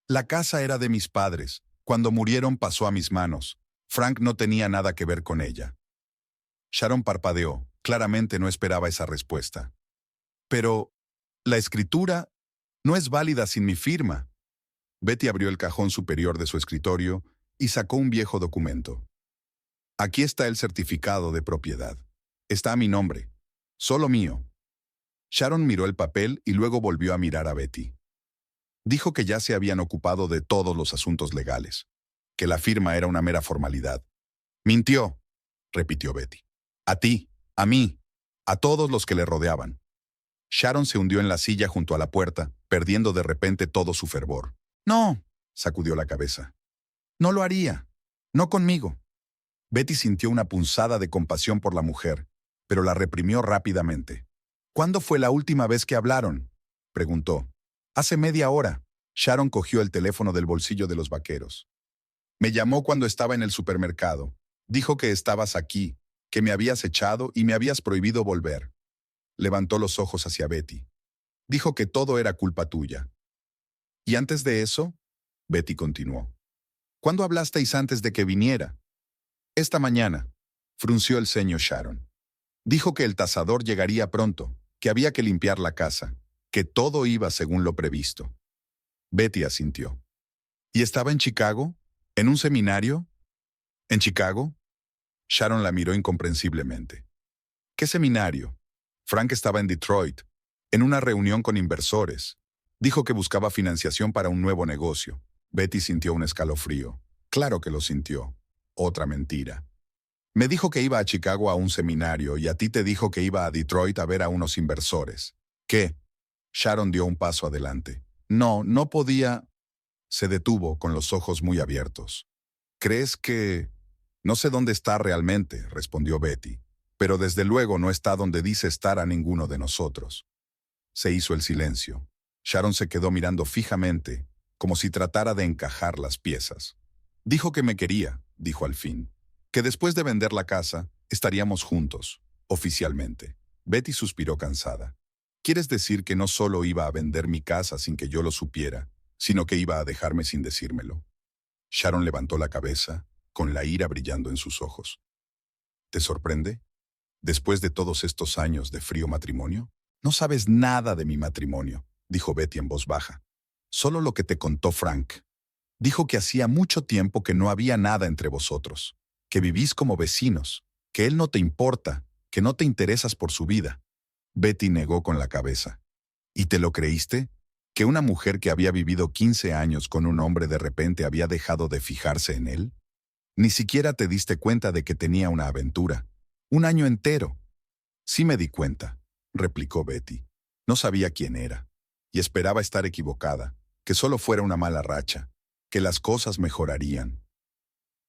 «La casa era de mis padres. Cuando murieron pasó a mis manos. Frank no tenía nada que ver con ella». Sharon parpadeó. Claramente no esperaba esa respuesta. «Pero la escritura no es válida sin mi firma». Betty abrió el cajón superior de su escritorio y sacó un viejo documento. «Aquí está el certificado de propiedad. Está a mi nombre. Solo mío». Sharon miró el papel y luego volvió a mirar a Betty. Dijo que ya se habían ocupado de todos los asuntos legales, que la firma era una mera formalidad. «Mintió», repitió Betty. «A ti, a mí, a todos los que le rodeaban». Sharon se hundió en la silla junto a la puerta, perdiendo de repente todo su fervor. «No», sacudió la cabeza. «No lo haría. No conmigo». Betty sintió una punzada de compasión por la mujer, pero la reprimió rápidamente. «¿Cuándo fue la última vez que hablaron?», preguntó. «Hace media hora». Sharon cogió el teléfono del bolsillo de los vaqueros. «Me llamó cuando estaba en el supermercado. Dijo que estabas aquí, que me habías echado y me habías prohibido volver». Levantó los ojos hacia Betty. «Dijo que todo era culpa tuya». «¿Y antes de eso?», Betty continuó. «¿Cuándo hablasteis antes de que viniera?». «Esta mañana», frunció el ceño Sharon. «Dijo que el tasador llegaría pronto, que había que limpiar la casa, que todo iba según lo previsto». Betty asintió. «¿Y estaba en Chicago? ¿En un seminario?». «¿En Chicago?». Sharon la miró incomprensiblemente. «¿Qué seminario?». «Frank estaba en Detroit, en una reunión con inversores. Dijo que buscaba financiación para un nuevo negocio». Betty sintió un escalofrío. Claro que lo sintió. Otra mentira. «Me dijo que iba a Chicago a un seminario y a ti te dijo que iba a Detroit a ver a unos inversores». «¿Qué?». Sharon dio un paso adelante. No podía». Se detuvo con los ojos muy abiertos. «¿Crees que...». «No sé dónde está realmente», respondió Betty, «pero desde luego no está donde dice estar a ninguno de nosotros». Se hizo el silencio. Sharon se quedó mirando fijamente, como si tratara de encajar las piezas. «Dijo que me quería», dijo al fin, «que después de vender la casa, estaríamos juntos, oficialmente». Betty suspiró cansada. «¿Quieres decir que no solo iba a vender mi casa sin que yo lo supiera, sino que iba a dejarme sin decírmelo?». Sharon levantó la cabeza, con la ira brillando en sus ojos. «¿Te sorprende? Después de todos estos años de frío matrimonio, no sabes nada de mi matrimonio», dijo Betty en voz baja. «Solo lo que te contó Frank. Dijo que hacía mucho tiempo que no había nada entre vosotros, que vivís como vecinos, que él no te importa, que no te interesas por su vida». Betty negó con la cabeza. «¿Y te lo creíste? ¿Que una mujer que había vivido 15 años con un hombre de repente había dejado de fijarse en él? Ni siquiera te diste cuenta de que tenía una aventura. Un año entero». «Sí me di cuenta», replicó Betty. «No sabía quién era. Y esperaba estar equivocada, que solo fuera una mala racha, que las cosas mejorarían».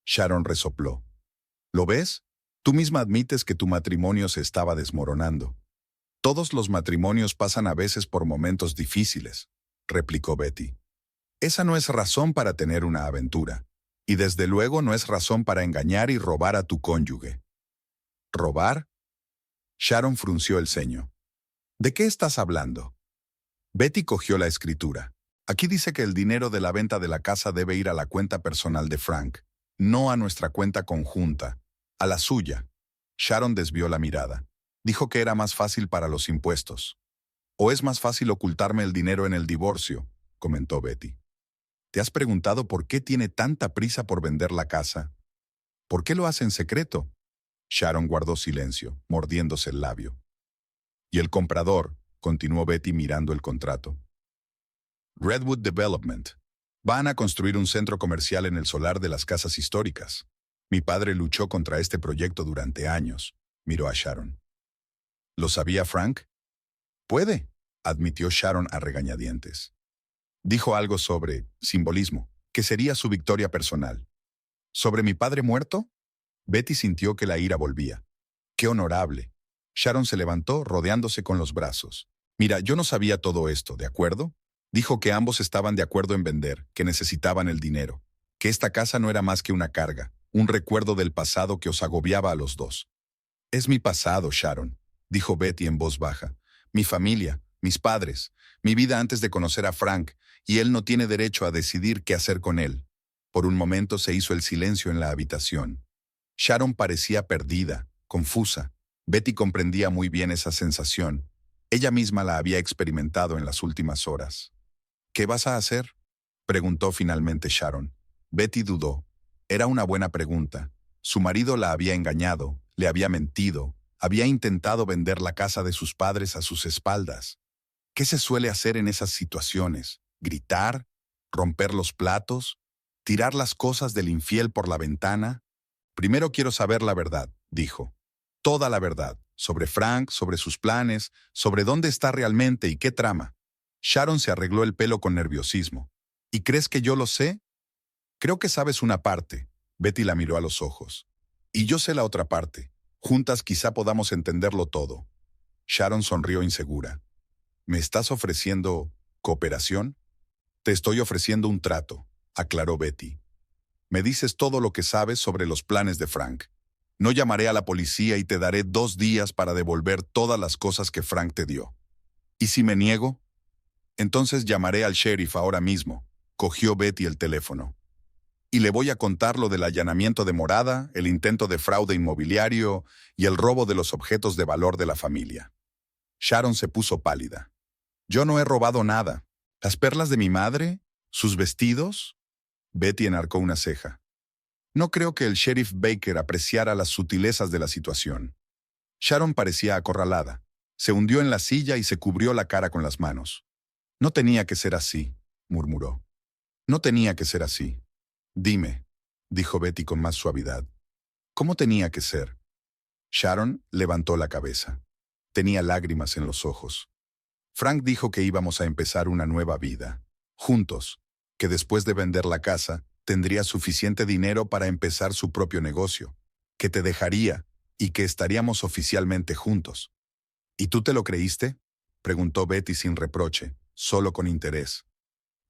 Sharon resopló. «¿Lo ves? Tú misma admites que tu matrimonio se estaba desmoronando». «Todos los matrimonios pasan a veces por momentos difíciles», replicó Betty. «Esa no es razón para tener una aventura. Y desde luego no es razón para engañar y robar a tu cónyuge». «¿Robar?». Sharon frunció el ceño. ¿De qué estás hablando? Betty cogió la escritura. Aquí dice que el dinero de la venta de la casa debe ir a la cuenta personal de Frank, no a nuestra cuenta conjunta, a la suya. Sharon desvió la mirada. Dijo que era más fácil para los impuestos. ¿O es más fácil ocultarme el dinero en el divorcio?, comentó Betty. ¿Te has preguntado por qué tiene tanta prisa por vender la casa? ¿Por qué lo hace en secreto? Sharon guardó silencio, mordiéndose el labio. Y el comprador, continuó Betty mirando el contrato. Redwood Development. Van a construir un centro comercial en el solar de las casas históricas. Mi padre luchó contra este proyecto durante años, miró a Sharon. ¿Lo sabía Frank? Puede, admitió Sharon a regañadientes. Dijo algo sobre simbolismo, que sería su victoria personal. ¿Sobre mi padre muerto? Betty sintió que la ira volvía. ¡Qué honorable! Sharon se levantó, rodeándose con los brazos. Mira, yo no sabía todo esto, ¿de acuerdo? Dijo que ambos estaban de acuerdo en vender, que necesitaban el dinero, que esta casa no era más que una carga, un recuerdo del pasado que os agobiaba a los dos. Es mi pasado, Sharon, dijo Betty en voz baja. Mi familia, mis padres, mi vida antes de conocer a Frank, y él no tiene derecho a decidir qué hacer con él. Por un momento se hizo el silencio en la habitación. Sharon parecía perdida, confusa. Betty comprendía muy bien esa sensación. Ella misma la había experimentado en las últimas horas. ¿Qué vas a hacer?, preguntó finalmente Sharon. Betty dudó. Era una buena pregunta. Su marido la había engañado, le había mentido, había intentado vender la casa de sus padres a sus espaldas. ¿Qué se suele hacer en esas situaciones? ¿Gritar? ¿Romper los platos? ¿Tirar las cosas del infiel por la ventana? Primero quiero saber la verdad, dijo. Toda la verdad, sobre Frank, sobre sus planes, sobre dónde está realmente y qué trama. Sharon se arregló el pelo con nerviosismo. ¿Y crees que yo lo sé? Creo que sabes una parte. Betty la miró a los ojos. Y yo sé la otra parte. Juntas quizá podamos entenderlo todo. Sharon sonrió insegura. ¿Me estás ofreciendo cooperación? Te estoy ofreciendo un trato, aclaró Betty. Me dices todo lo que sabes sobre los planes de Frank. No llamaré a la policía y te daré 2 días para devolver todas las cosas que Frank te dio. ¿Y si me niego? Entonces llamaré al sheriff ahora mismo. Cogió Betty el teléfono. Y le voy a contar lo del allanamiento de morada, el intento de fraude inmobiliario y el robo de los objetos de valor de la familia. Sharon se puso pálida. Yo no he robado nada. ¿Las perlas de mi madre? ¿Sus vestidos? Betty enarcó una ceja. No creo que el sheriff Baker apreciara las sutilezas de la situación. Sharon parecía acorralada. Se hundió en la silla y se cubrió la cara con las manos. No tenía que ser así, murmuró. No tenía que ser así. Dime, dijo Betty con más suavidad. ¿Cómo tenía que ser? Sharon levantó la cabeza. Tenía lágrimas en los ojos. Frank dijo que íbamos a empezar una nueva vida, juntos, que después de vender la casa, tendría suficiente dinero para empezar su propio negocio, que te dejaría y que estaríamos oficialmente juntos. ¿Y tú te lo creíste?, preguntó Betty sin reproche, solo con interés.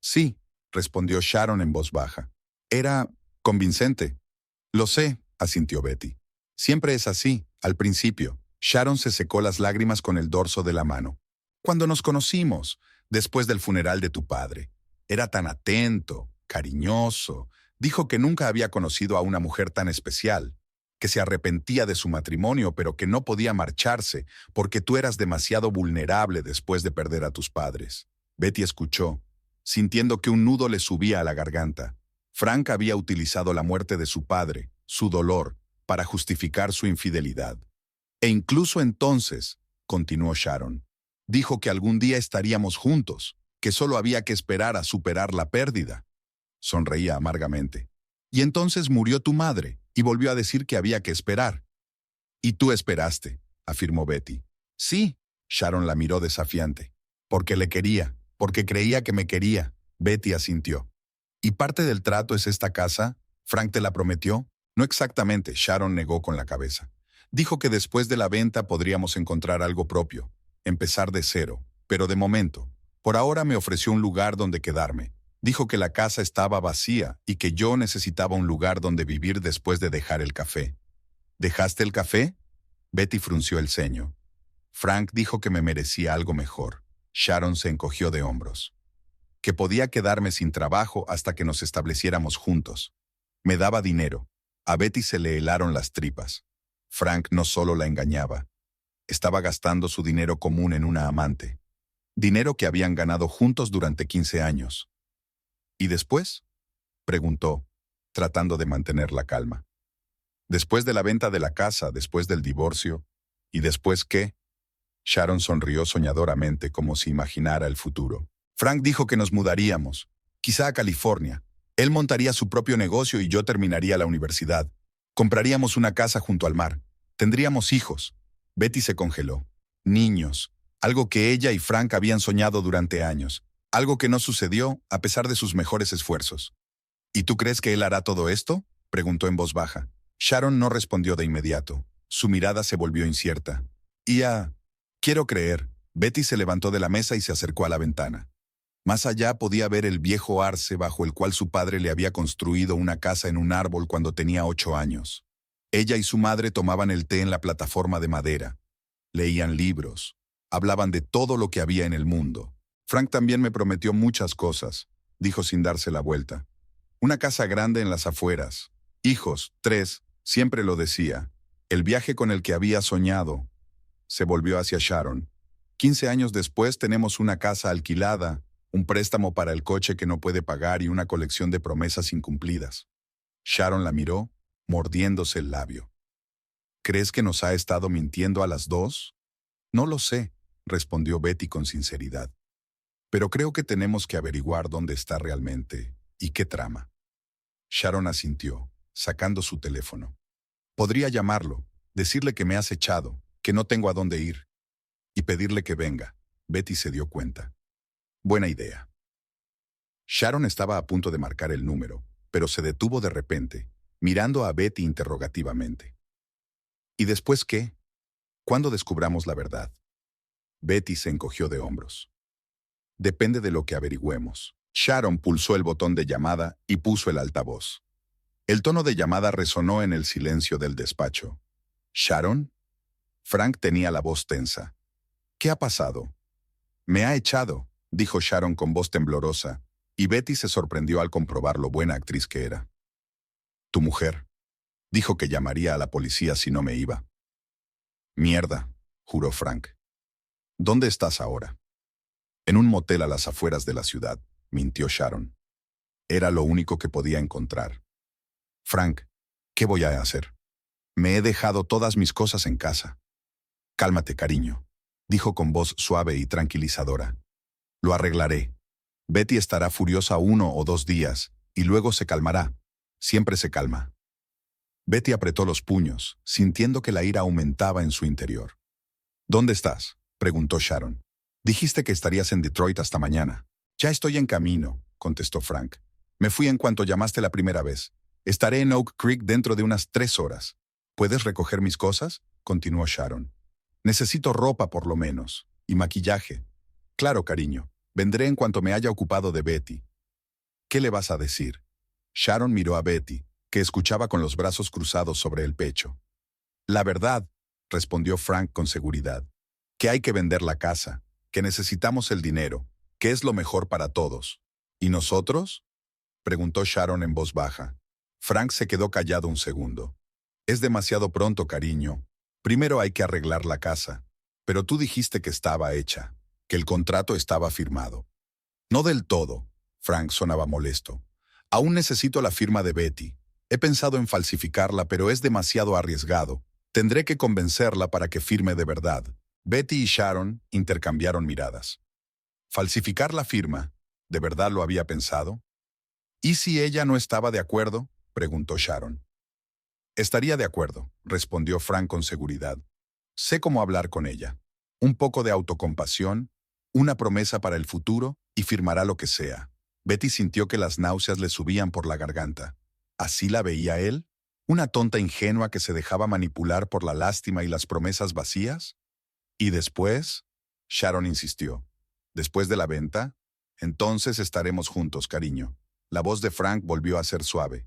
Sí, respondió Sharon en voz baja. Era convincente. Lo sé, asintió Betty. Siempre es así, al principio. Sharon se secó las lágrimas con el dorso de la mano. Cuando nos conocimos, después del funeral de tu padre, era tan atento, cariñoso. Dijo que nunca había conocido a una mujer tan especial, que se arrepentía de su matrimonio, pero que no podía marcharse porque tú eras demasiado vulnerable después de perder a tus padres. Betty escuchó, sintiendo que un nudo le subía a la garganta. Frank había utilizado la muerte de su padre, su dolor, para justificar su infidelidad. E incluso entonces, continuó Sharon, dijo que algún día estaríamos juntos, que solo había que esperar a superar la pérdida. Sonreía amargamente. Y entonces murió tu madre, y volvió a decir que había que esperar. Y tú esperaste, afirmó Betty. Sí, Sharon la miró desafiante. Porque le quería, porque creía que me quería. Betty asintió. ¿Y parte del trato es esta casa? ¿Frank te la prometió? No exactamente, Sharon negó con la cabeza. Dijo que después de la venta podríamos encontrar algo propio, empezar de cero, pero de momento. Por ahora me ofreció un lugar donde quedarme. Dijo que la casa estaba vacía y que yo necesitaba un lugar donde vivir después de dejar el café. ¿Dejaste el café? Betty frunció el ceño. Frank dijo que me merecía algo mejor. Sharon se encogió de hombros. Que podía quedarme sin trabajo hasta que nos estableciéramos juntos. Me daba dinero. A Betty se le helaron las tripas. Frank no solo la engañaba. Estaba gastando su dinero común en una amante. Dinero que habían ganado juntos durante 15 años. ¿Y después?, preguntó, tratando de mantener la calma. Después de la venta de la casa, después del divorcio, ¿y después qué? Sharon sonrió soñadoramente como si imaginara el futuro. Frank dijo que nos mudaríamos, quizá a California. Él montaría su propio negocio y yo terminaría la universidad. Compraríamos una casa junto al mar. Tendríamos hijos. Betty se congeló. Niños. Algo que ella y Frank habían soñado durante años. Algo que no sucedió a pesar de sus mejores esfuerzos. ¿Y tú crees que él hará todo esto?, preguntó en voz baja. Sharon no respondió de inmediato. Su mirada se volvió incierta. Quiero creer. Betty se levantó de la mesa y se acercó a la ventana. Más allá podía ver el viejo arce bajo el cual su padre le había construido una casa en un árbol cuando tenía 8 años. Ella y su madre tomaban el té en la plataforma de madera. Leían libros. Hablaban de todo lo que había en el mundo. Frank también me prometió muchas cosas, dijo sin darse la vuelta. Una casa grande en las afueras. Hijos, 3, siempre lo decía. El viaje con el que había soñado. Se volvió hacia Sharon. 15 años después tenemos una casa alquilada, un préstamo para el coche que no puede pagar y una colección de promesas incumplidas. Sharon la miró, mordiéndose el labio. ¿Crees que nos ha estado mintiendo a las dos? No lo sé, respondió Betty con sinceridad. Pero creo que tenemos que averiguar dónde está realmente y qué trama. Sharon asintió, sacando su teléfono. Podría llamarlo, decirle que me has echado, que no tengo a dónde ir. Y pedirle que venga. Betty se dio cuenta. Buena idea. Sharon estaba a punto de marcar el número, pero se detuvo de repente, mirando a Betty interrogativamente. ¿Y después qué? ¿Cuándo descubramos la verdad? Betty se encogió de hombros. Depende de lo que averigüemos. Sharon pulsó el botón de llamada y puso el altavoz. El tono de llamada resonó en el silencio del despacho. ¿Sharon? Frank tenía la voz tensa. ¿Qué ha pasado? Me ha echado, dijo Sharon con voz temblorosa, y Betty se sorprendió al comprobar lo buena actriz que era. Tu mujer. Dijo que llamaría a la policía si no me iba. Mierda, juró Frank. ¿Dónde estás ahora? En un motel a las afueras de la ciudad, mintió Sharon. Era lo único que podía encontrar. Frank, ¿qué voy a hacer? Me he dejado todas mis cosas en casa. Cálmate, cariño, dijo con voz suave y tranquilizadora. Lo arreglaré. Betty estará furiosa 1 o 2 días, y luego se calmará. Siempre se calma. Betty apretó los puños, sintiendo que la ira aumentaba en su interior. ¿Dónde estás?, preguntó Sharon. Dijiste que estarías en Detroit hasta mañana. Ya estoy en camino, contestó Frank. Me fui en cuanto llamaste la primera vez. Estaré en Oak Creek dentro de unas 3 horas. ¿Puedes recoger mis cosas?, continuó Sharon. Necesito ropa por lo menos, y maquillaje. Claro, cariño. Vendré en cuanto me haya ocupado de Betty. ¿Qué le vas a decir? Sharon miró a Betty, que escuchaba con los brazos cruzados sobre el pecho. La verdad, respondió Frank con seguridad, que hay que vender la casa, que necesitamos el dinero, que es lo mejor para todos. ¿Y nosotros?, preguntó Sharon en voz baja. Frank se quedó callado un segundo. Es demasiado pronto, cariño. Primero hay que arreglar la casa. Pero tú dijiste que estaba hecha, que el contrato estaba firmado. No del todo. Frank sonaba molesto. Aún necesito la firma de Betty. He pensado en falsificarla, pero es demasiado arriesgado. Tendré que convencerla para que firme de verdad. Betty y Sharon intercambiaron miradas. ¿Falsificar la firma? ¿De verdad lo había pensado? ¿Y si ella no estaba de acuerdo?, preguntó Sharon. Estaría de acuerdo, respondió Frank con seguridad. Sé cómo hablar con ella. Un poco de autocompasión, una promesa para el futuro y firmará lo que sea. Betty sintió que las náuseas le subían por la garganta. ¿Así la veía él? ¿Una tonta ingenua que se dejaba manipular por la lástima y las promesas vacías? ¿Y después? Sharon insistió. ¿Después de la venta? Entonces estaremos juntos, cariño. La voz de Frank volvió a ser suave.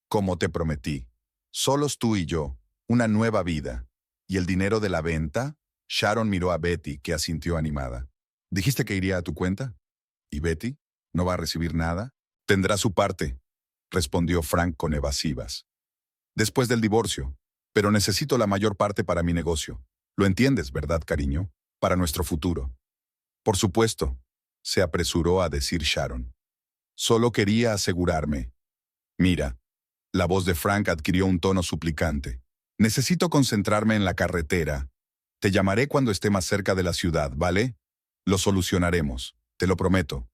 Como te prometí. Solos tú y yo. Una nueva vida. ¿Y el dinero de la venta? Sharon miró a Betty, que asintió animada. ¿Dijiste que iría a tu cuenta? ¿Y Betty? ¿No va a recibir nada? Tendrá su parte, respondió Frank con evasivas. Después del divorcio. Pero necesito la mayor parte para mi negocio. Lo entiendes, ¿verdad, cariño? Para nuestro futuro. Por supuesto, se apresuró a decir Sharon. Solo quería asegurarme. Mira, la voz de Frank adquirió un tono suplicante. Necesito concentrarme en la carretera. Te llamaré cuando esté más cerca de la ciudad, ¿vale? Lo solucionaremos, te lo prometo.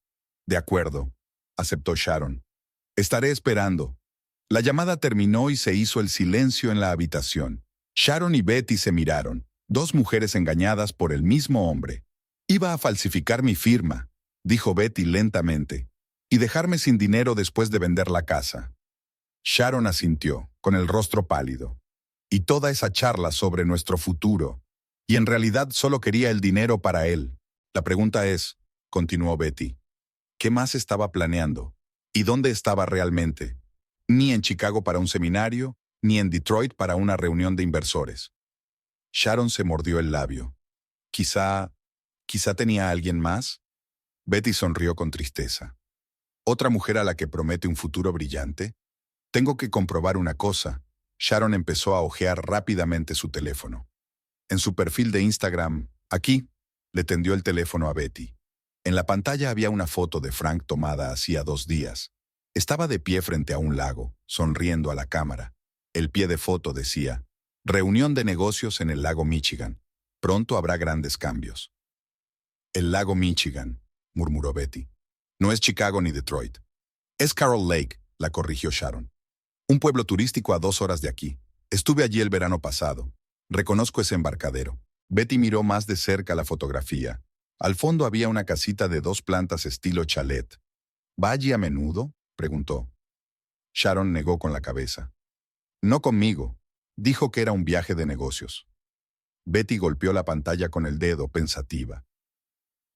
De acuerdo, aceptó Sharon. Estaré esperando. La llamada terminó y se hizo el silencio en la habitación. Sharon y Betty se miraron, dos mujeres engañadas por el mismo hombre. Iba a falsificar mi firma, dijo Betty lentamente, y dejarme sin dinero después de vender la casa. Sharon asintió, con el rostro pálido. Y toda esa charla sobre nuestro futuro. Y en realidad solo quería el dinero para él. La pregunta es, continuó Betty, ¿qué más estaba planeando? ¿Y dónde estaba realmente? Ni en Chicago para un seminario, ni en Detroit para una reunión de inversores. Sharon se mordió el labio. Quizá tenía a alguien más. Betty sonrió con tristeza. ¿Otra mujer a la que promete un futuro brillante? Tengo que comprobar una cosa. Sharon empezó a hojear rápidamente su teléfono. En su perfil de Instagram, aquí, le tendió el teléfono a Betty. En la pantalla había una foto de Frank tomada hacía 2 días. Estaba de pie frente a un lago, sonriendo a la cámara. El pie de foto decía, reunión de negocios en el lago Michigan. Pronto habrá grandes cambios. El lago Michigan, murmuró Betty. No es Chicago ni Detroit. Es Carroll Lake, la corrigió Sharon. Un pueblo turístico a 2 horas de aquí. Estuve allí el verano pasado. Reconozco ese embarcadero. Betty miró más de cerca la fotografía. Al fondo había una casita de 2 plantas estilo chalet. ¿Va allí a menudo?, preguntó. Sharon negó con la cabeza. No conmigo. Dijo que era un viaje de negocios. Betty golpeó la pantalla con el dedo, pensativa.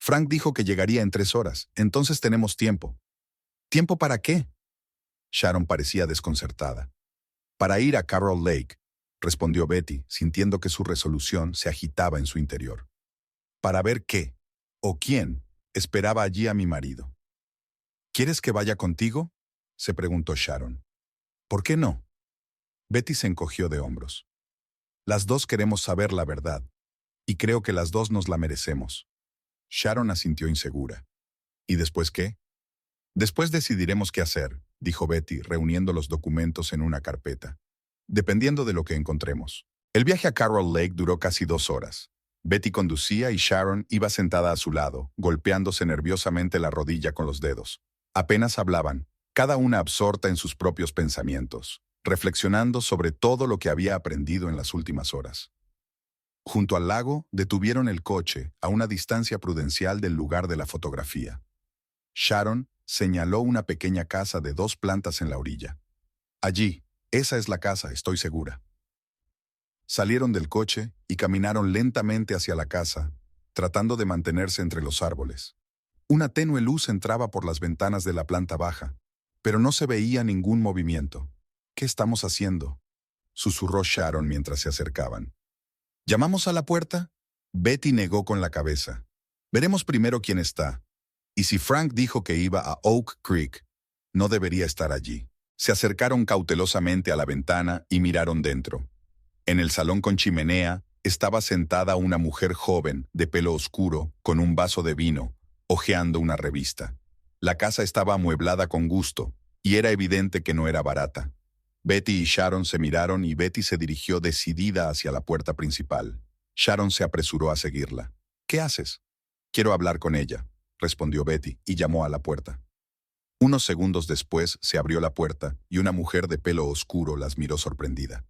Frank dijo que llegaría en 3 horas. Entonces tenemos tiempo. ¿Tiempo para qué? Sharon parecía desconcertada. Para ir a Carroll Lake, respondió Betty, sintiendo que su resolución se agitaba en su interior. Para ver qué, o quién, esperaba allí a mi marido. ¿Quieres que vaya contigo?, se preguntó Sharon. ¿Por qué no? Betty se encogió de hombros. Las dos queremos saber la verdad, y creo que las dos nos la merecemos. Sharon asintió insegura. ¿Y después qué? Después decidiremos qué hacer, dijo Betty, reuniendo los documentos en una carpeta. Dependiendo de lo que encontremos. El viaje a Carroll Lake duró casi 2 horas. Betty conducía y Sharon iba sentada a su lado, golpeándose nerviosamente la rodilla con los dedos. Apenas hablaban, cada una absorta en sus propios pensamientos, reflexionando sobre todo lo que había aprendido en las últimas horas. Junto al lago, detuvieron el coche a una distancia prudencial del lugar de la fotografía. Sharon señaló una pequeña casa de 2 plantas en la orilla. Allí, esa es la casa, estoy segura. Salieron del coche y caminaron lentamente hacia la casa, tratando de mantenerse entre los árboles. Una tenue luz entraba por las ventanas de la planta baja, pero no se veía ningún movimiento. ¿Qué estamos haciendo?, susurró Sharon mientras se acercaban. ¿Llamamos a la puerta? Betty negó con la cabeza. Veremos primero quién está. Y si Frank dijo que iba a Oak Creek, no debería estar allí. Se acercaron cautelosamente a la ventana y miraron dentro. En el salón con chimenea estaba sentada una mujer joven, de pelo oscuro, con un vaso de vino, hojeando una revista. La casa estaba amueblada con gusto, y era evidente que no era barata. Betty y Sharon se miraron y Betty se dirigió decidida hacia la puerta principal. Sharon se apresuró a seguirla. ¿Qué haces? Quiero hablar con ella, respondió Betty y llamó a la puerta. Unos segundos después se abrió la puerta y una mujer de pelo oscuro las miró sorprendida.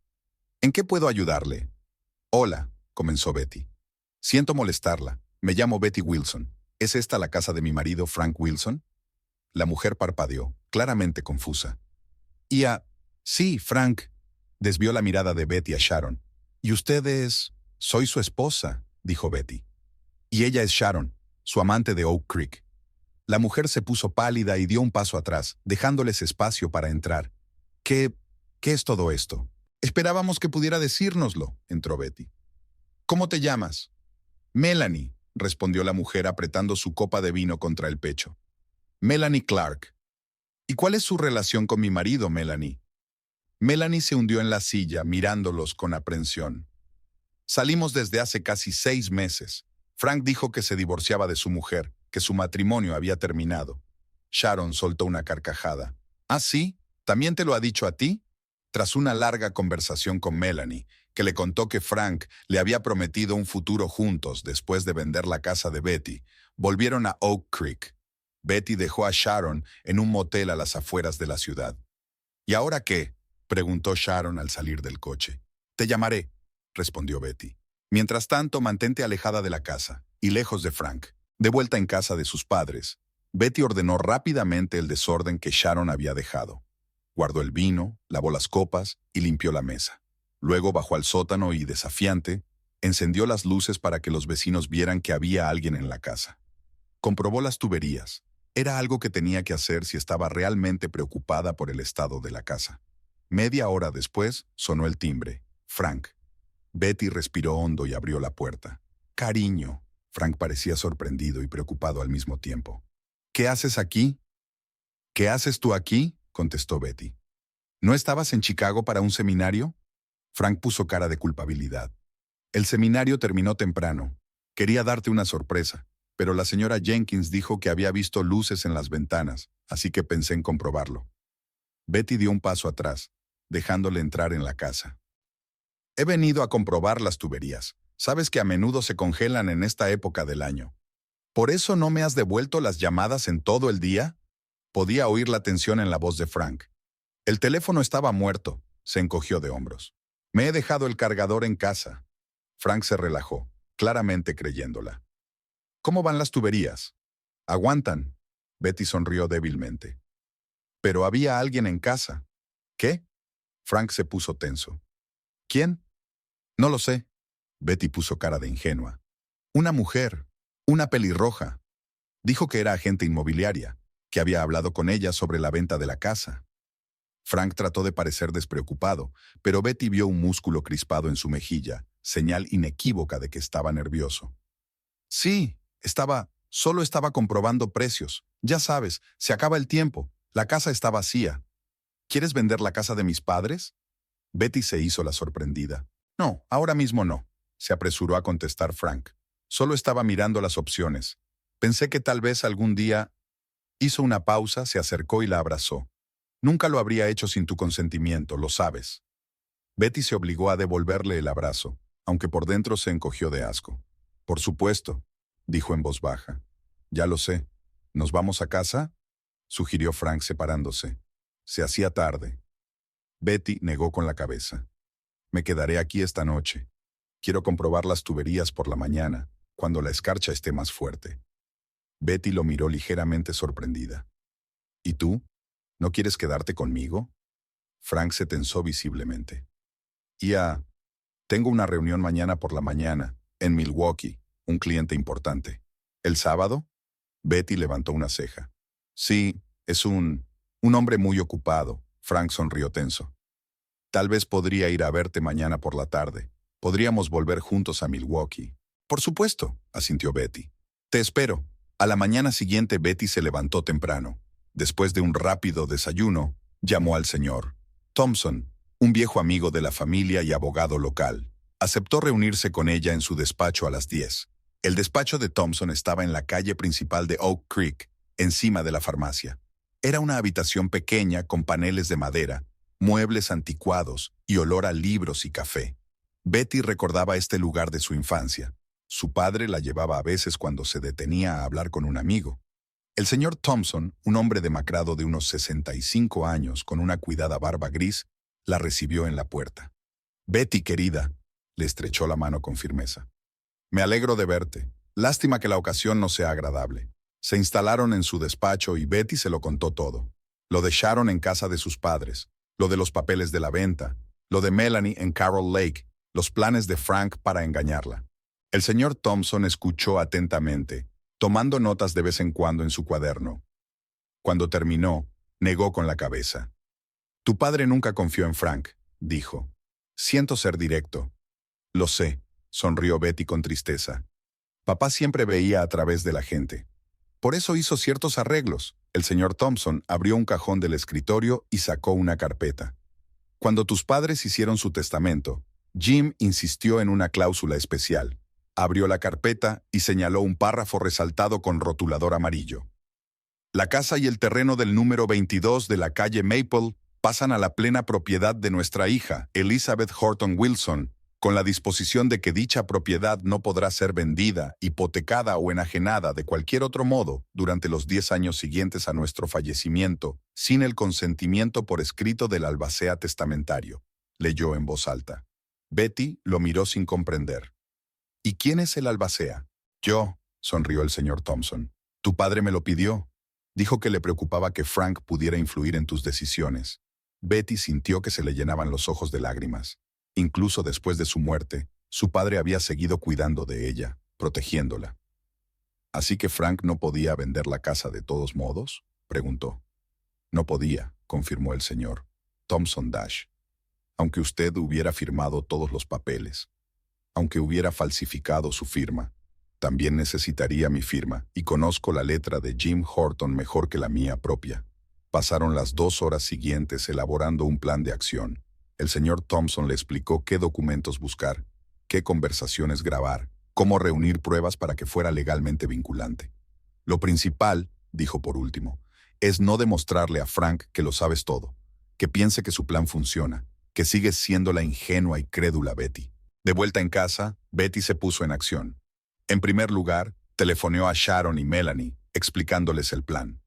¿En qué puedo ayudarle? Hola, comenzó Betty. Siento molestarla. Me llamo Betty Wilson. ¿Es esta la casa de mi marido, Frank Wilson? La mujer parpadeó, claramente confusa. Sí, Frank. Desvió la mirada de Betty a Sharon. ¿Y usted es? Soy su esposa, dijo Betty. Y ella es Sharon, su amante de Oak Creek. La mujer se puso pálida y dio un paso atrás, dejándoles espacio para entrar. ¿Qué es todo esto? Esperábamos que pudiera decírnoslo, entró Betty. ¿Cómo te llamas? Melanie, respondió la mujer apretando su copa de vino contra el pecho. Melanie Clark. ¿Y cuál es su relación con mi marido, Melanie? Melanie se hundió en la silla, mirándolos con aprensión. Salimos desde hace casi 6 meses. Frank dijo que se divorciaba de su mujer, que su matrimonio había terminado. Sharon soltó una carcajada. ¿Ah, sí? ¿También te lo ha dicho a ti? Tras una larga conversación con Melanie, que le contó que Frank le había prometido un futuro juntos después de vender la casa de Betty, volvieron a Oak Creek. Betty dejó a Sharon en un motel a las afueras de la ciudad. ¿Y ahora qué?, preguntó Sharon al salir del coche. Te llamaré, respondió Betty. Mientras tanto, mantente alejada de la casa y lejos de Frank. De vuelta en casa de sus padres, Betty ordenó rápidamente el desorden que Sharon había dejado. Guardó el vino, lavó las copas y limpió la mesa. Luego bajó al sótano y, desafiante, encendió las luces para que los vecinos vieran que había alguien en la casa. Comprobó las tuberías. Era algo que tenía que hacer si estaba realmente preocupada por el estado de la casa. Media hora después, sonó el timbre. Frank. Betty respiró hondo y abrió la puerta. Cariño. Frank parecía sorprendido y preocupado al mismo tiempo. ¿Qué haces aquí? ¿Qué haces tú aquí?, contestó Betty. ¿No estabas en Chicago para un seminario? Frank puso cara de culpabilidad. El seminario terminó temprano. Quería darte una sorpresa, pero la señora Jenkins dijo que había visto luces en las ventanas, así que pensé en comprobarlo. Betty dio un paso atrás, dejándole entrar en la casa. He venido a comprobar las tuberías. Sabes que a menudo se congelan en esta época del año. ¿Por eso no me has devuelto las llamadas en todo el día? Podía oír la tensión en la voz de Frank. El teléfono estaba muerto. Se encogió de hombros. Me he dejado el cargador en casa. Frank se relajó, claramente creyéndola. ¿Cómo van las tuberías? Aguantan. Betty sonrió débilmente. Pero había alguien en casa. ¿Qué? Frank se puso tenso. ¿Quién? No lo sé. Betty puso cara de ingenua. Una mujer, una pelirroja. Dijo que era agente inmobiliaria, que había hablado con ella sobre la venta de la casa. Frank trató de parecer despreocupado, pero Betty vio un músculo crispado en su mejilla, señal inequívoca de que estaba nervioso. Sí, solo estaba comprobando precios. Ya sabes, se acaba el tiempo. La casa está vacía. ¿Quieres vender la casa de mis padres? Betty se hizo la sorprendida. No, ahora mismo no, se apresuró a contestar Frank. Solo estaba mirando las opciones. Pensé que tal vez algún día... Hizo una pausa, se acercó y la abrazó. Nunca lo habría hecho sin tu consentimiento, lo sabes. Betty se obligó a devolverle el abrazo, aunque por dentro se encogió de asco. Por supuesto, dijo en voz baja. Ya lo sé. ¿Nos vamos a casa?, sugirió Frank separándose. Se hacía tarde. Betty negó con la cabeza. Me quedaré aquí esta noche. Quiero comprobar las tuberías por la mañana, cuando la escarcha esté más fuerte. Betty lo miró ligeramente sorprendida. ¿Y tú? ¿No quieres quedarte conmigo? Frank se tensó visiblemente. Tengo una reunión mañana por la mañana, en Milwaukee, un cliente importante. ¿El sábado? Betty levantó una ceja. Sí, es un hombre muy ocupado. Frank sonrió tenso. Tal vez podría ir a verte mañana por la tarde. Podríamos volver juntos a Milwaukee. Por supuesto, asintió Betty. Te espero. A la mañana siguiente Betty se levantó temprano. Después de un rápido desayuno, llamó al señor Thompson, un viejo amigo de la familia y abogado local. Aceptó reunirse con ella en su despacho a las 10. El despacho de Thompson estaba en la calle principal de Oak Creek, encima de la farmacia. Era una habitación pequeña con paneles de madera, muebles anticuados y olor a libros y café. Betty recordaba este lugar de su infancia. Su padre la llevaba a veces cuando se detenía a hablar con un amigo. El señor Thompson, un hombre demacrado de unos 65 años con una cuidada barba gris, la recibió en la puerta. Betty, querida, le estrechó la mano con firmeza. Me alegro de verte. Lástima que la ocasión no sea agradable. Se instalaron en su despacho y Betty se lo contó todo. Lo de Sharon en casa de sus padres, lo de los papeles de la venta, lo de Melanie en Carroll Lake, los planes de Frank para engañarla. El señor Thompson escuchó atentamente, tomando notas de vez en cuando en su cuaderno. Cuando terminó, negó con la cabeza. Tu padre nunca confió en Frank, dijo. Siento ser directo. Lo sé, sonrió Betty con tristeza. Papá siempre veía a través de la gente. Por eso hizo ciertos arreglos. El señor Thompson abrió un cajón del escritorio y sacó una carpeta. Cuando tus padres hicieron su testamento, Jim insistió en una cláusula especial. Abrió la carpeta y señaló un párrafo resaltado con rotulador amarillo. La casa y el terreno del número 22 de la calle Maple pasan a la plena propiedad de nuestra hija, Elizabeth Horton Wilson, con la disposición de que dicha propiedad no podrá ser vendida, hipotecada o enajenada de cualquier otro modo durante los 10 años siguientes a nuestro fallecimiento, sin el consentimiento por escrito del albacea testamentario, leyó en voz alta. Betty lo miró sin comprender. ¿Y quién es el albacea? Yo, sonrió el señor Thompson. Tu padre me lo pidió. Dijo que le preocupaba que Frank pudiera influir en tus decisiones. Betty sintió que se le llenaban los ojos de lágrimas. Incluso después de su muerte, su padre había seguido cuidando de ella, protegiéndola. ¿Así que Frank no podía vender la casa de todos modos? Preguntó. No podía, confirmó el señor Thompson Dash. Aunque usted hubiera firmado todos los papeles, aunque hubiera falsificado su firma, también necesitaría mi firma, y conozco la letra de Jim Horton mejor que la mía propia. Pasaron las 2 horas siguientes elaborando un plan de acción. El señor Thompson le explicó qué documentos buscar, qué conversaciones grabar, cómo reunir pruebas para que fuera legalmente vinculante. Lo principal, dijo por último, es no demostrarle a Frank que lo sabes todo, que piense que su plan funciona, que sigues siendo la ingenua y crédula Betty. De vuelta en casa, Betty se puso en acción. En primer lugar, telefoneó a Sharon y Melanie, explicándoles el plan.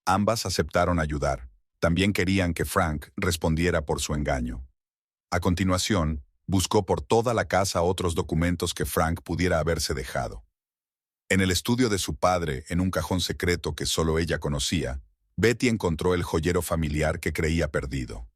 Ambas aceptaron ayudar. También querían que Frank respondiera por su engaño. A continuación, buscó por toda la casa otros documentos que Frank pudiera haberse dejado. En el estudio de su padre, en un cajón secreto que solo ella conocía, Betty encontró el joyero familiar que creía perdido.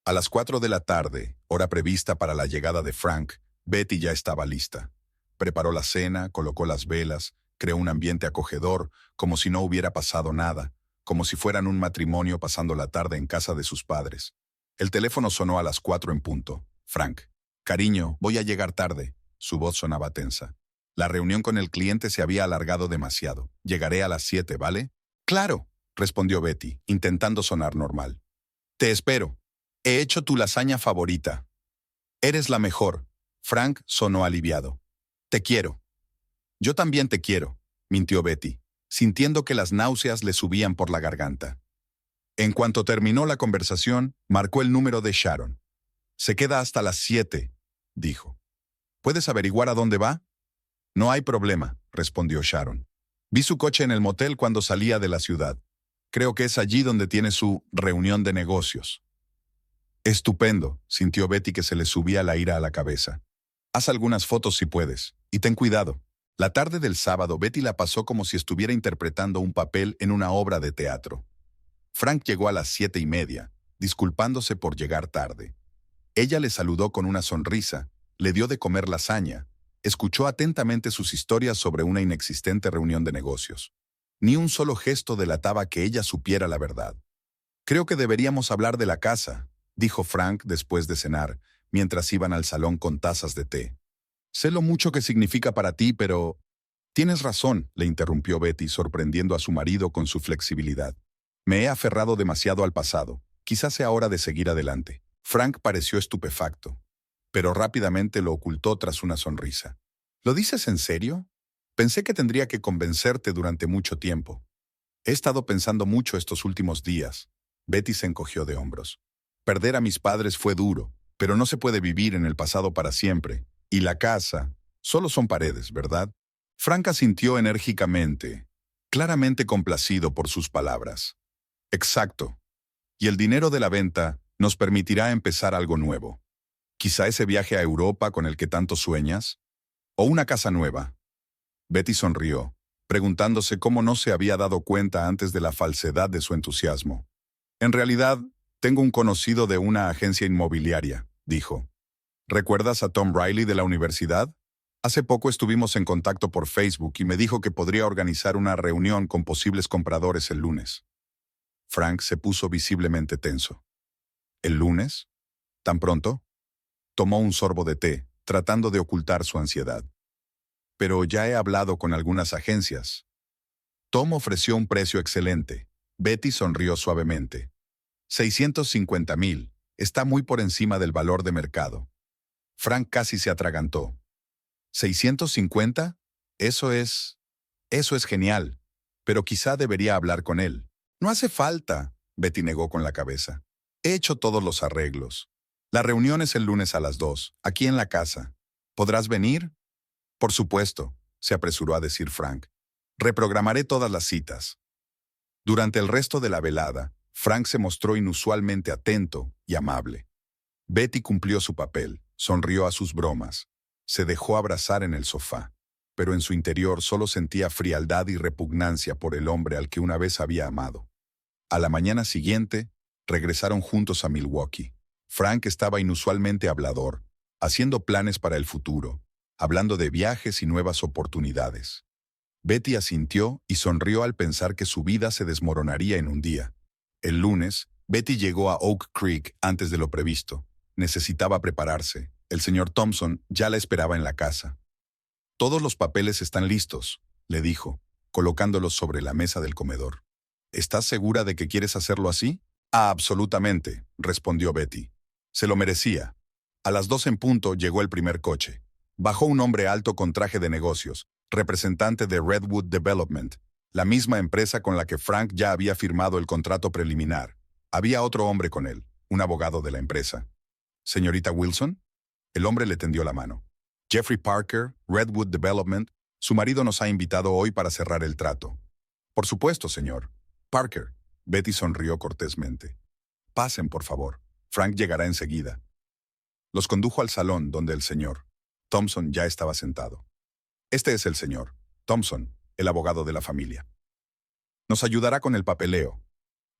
A las 4 de la tarde, hora prevista para la llegada de Frank, Betty ya estaba lista. Preparó la cena, colocó las velas, creó un ambiente acogedor, como si no hubiera pasado nada, como si fueran un matrimonio pasando la tarde en casa de sus padres. El teléfono sonó a las 4 en punto. Frank. Cariño, voy a llegar tarde. Su voz sonaba tensa. La reunión con el cliente se había alargado demasiado. Llegaré a las 7, ¿vale? Claro, respondió Betty, intentando sonar normal. Te espero. He hecho tu lasaña favorita. Eres la mejor. Frank sonó aliviado. Te quiero. Yo también te quiero, mintió Betty, sintiendo que las náuseas le subían por la garganta. En cuanto terminó la conversación, marcó el número de Sharon. Se queda hasta las 7, dijo. ¿Puedes averiguar a dónde va? No hay problema, respondió Sharon. Vi su coche en el motel cuando salía de la ciudad. Creo que es allí donde tiene su reunión de negocios. Estupendo, sintió Betty que se le subía la ira a la cabeza. Haz algunas fotos si puedes, y ten cuidado. La tarde del sábado Betty la pasó como si estuviera interpretando un papel en una obra de teatro. Frank llegó a las 7:30, disculpándose por llegar tarde. Ella le saludó con una sonrisa, le dio de comer lasaña, escuchó atentamente sus historias sobre una inexistente reunión de negocios. Ni un solo gesto delataba que ella supiera la verdad. Creo que deberíamos hablar de la casa, dijo Frank después de cenar, mientras iban al salón con tazas de té. Sé lo mucho que significa para ti, pero... Tienes razón, le interrumpió Betty, sorprendiendo a su marido con su flexibilidad. Me he aferrado demasiado al pasado. Quizás sea hora de seguir adelante. Frank pareció estupefacto, pero rápidamente lo ocultó tras una sonrisa. ¿Lo dices en serio? Pensé que tendría que convencerte durante mucho tiempo. He estado pensando mucho estos últimos días. Betty se encogió de hombros. Perder a mis padres fue duro, pero no se puede vivir en el pasado para siempre. Y la casa, solo son paredes, ¿verdad? Frank asintió enérgicamente, claramente complacido por sus palabras. Exacto. Y el dinero de la venta nos permitirá empezar algo nuevo. Quizá ese viaje a Europa con el que tanto sueñas, o una casa nueva. Betty sonrió, preguntándose cómo no se había dado cuenta antes de la falsedad de su entusiasmo. En realidad, tengo un conocido de una agencia inmobiliaria, dijo. ¿Recuerdas a Tom Riley de la universidad? Hace poco estuvimos en contacto por Facebook y me dijo que podría organizar una reunión con posibles compradores el lunes. Frank se puso visiblemente tenso. ¿El lunes? ¿Tan pronto? Tomó un sorbo de té, tratando de ocultar su ansiedad. pero ya he hablado con algunas agencias. Tom ofreció un precio excelente. Betty sonrió suavemente. 650,000. Está muy por encima del valor de mercado. Frank casi se atragantó. ¿650? Eso es genial. Pero quizá debería hablar con él. No hace falta, Betty negó con la cabeza. He hecho todos los arreglos. La reunión es el lunes a las 2, aquí en la casa. ¿Podrás venir? Por supuesto, se apresuró a decir Frank. Reprogramaré todas las citas. Durante el resto de la velada, Frank se mostró inusualmente atento y amable. Betty cumplió su papel, sonrió a sus bromas. Se dejó abrazar en el sofá, pero en su interior solo sentía frialdad y repugnancia por el hombre al que una vez había amado. A la mañana siguiente, regresaron juntos a Milwaukee. Frank estaba inusualmente hablador, haciendo planes para el futuro, hablando de viajes y nuevas oportunidades. Betty asintió y sonrió al pensar que su vida se desmoronaría en un día. El lunes, Betty llegó a Oak Creek antes de lo previsto. Necesitaba prepararse. El señor Thompson ya la esperaba en la casa. «Todos los papeles están listos», le dijo, colocándolos sobre la mesa del comedor. «¿Estás segura de que quieres hacerlo así?» «Ah, absolutamente», respondió Betty. Se lo merecía. A las 2 en punto llegó el primer coche. Bajó un hombre alto con traje de negocios, representante de Redwood Development, la misma empresa con la que Frank ya había firmado el contrato preliminar. Había otro hombre con él, un abogado de la empresa. «¿Señorita Wilson?» El hombre le tendió la mano. «Jeffrey Parker, Redwood Development, su marido nos ha invitado hoy para cerrar el trato». «Por supuesto, señor. Parker». Betty sonrió cortésmente. «Pasen, por favor. Frank llegará enseguida». Los condujo al salón donde el señor Thompson ya estaba sentado. «Este es el señor Thompson, el abogado de la familia. Nos ayudará con el papeleo».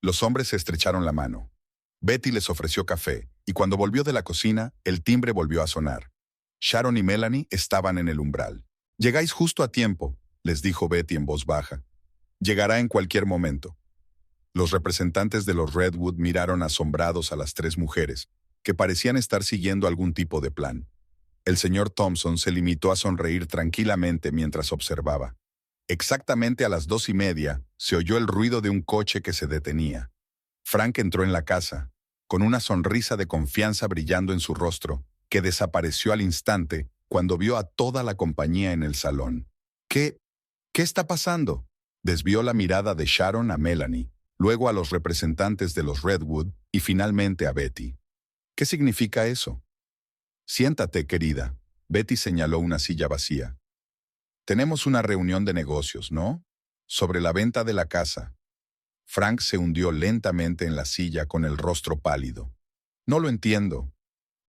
Los hombres se estrecharon la mano. Betty les ofreció café, y cuando volvió de la cocina, el timbre volvió a sonar. Sharon y Melanie estaban en el umbral. «Llegáis justo a tiempo», les dijo Betty en voz baja. «Llegará en cualquier momento». Los representantes de los Redwood miraron asombrados a las 3 mujeres, que parecían estar siguiendo algún tipo de plan. El señor Thompson se limitó a sonreír tranquilamente mientras observaba. Exactamente a las 2:30 se oyó el ruido de un coche que se detenía. Frank entró en la casa, con una sonrisa de confianza brillando en su rostro, que desapareció al instante cuando vio a toda la compañía en el salón. ¿Qué está pasando?», desvió la mirada de Sharon a Melanie, luego a los representantes de los Redwood y finalmente a Betty. «¿Qué significa eso?» «Siéntate, querida», Betty señaló una silla vacía. «Tenemos una reunión de negocios, ¿no? Sobre la venta de la casa». Frank se hundió lentamente en la silla con el rostro pálido. «No lo entiendo».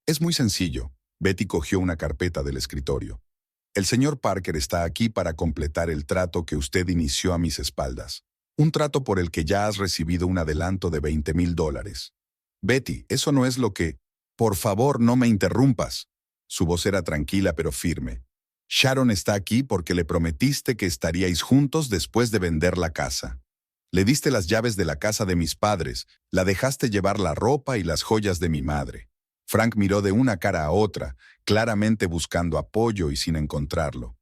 «Es muy sencillo». Betty cogió una carpeta del escritorio. «El señor Parker está aquí para completar el trato que usted inició a mis espaldas. Un trato por el que ya has recibido un adelanto de $20,000. Betty, eso no es lo que... Por favor, no me interrumpas». Su voz era tranquila pero firme. «Sharon está aquí porque le prometiste que estaríais juntos después de vender la casa. Le diste las llaves de la casa de mis padres, la dejaste llevar la ropa y las joyas de mi madre». Frank miró de una cara a otra, claramente buscando apoyo y sin encontrarlo.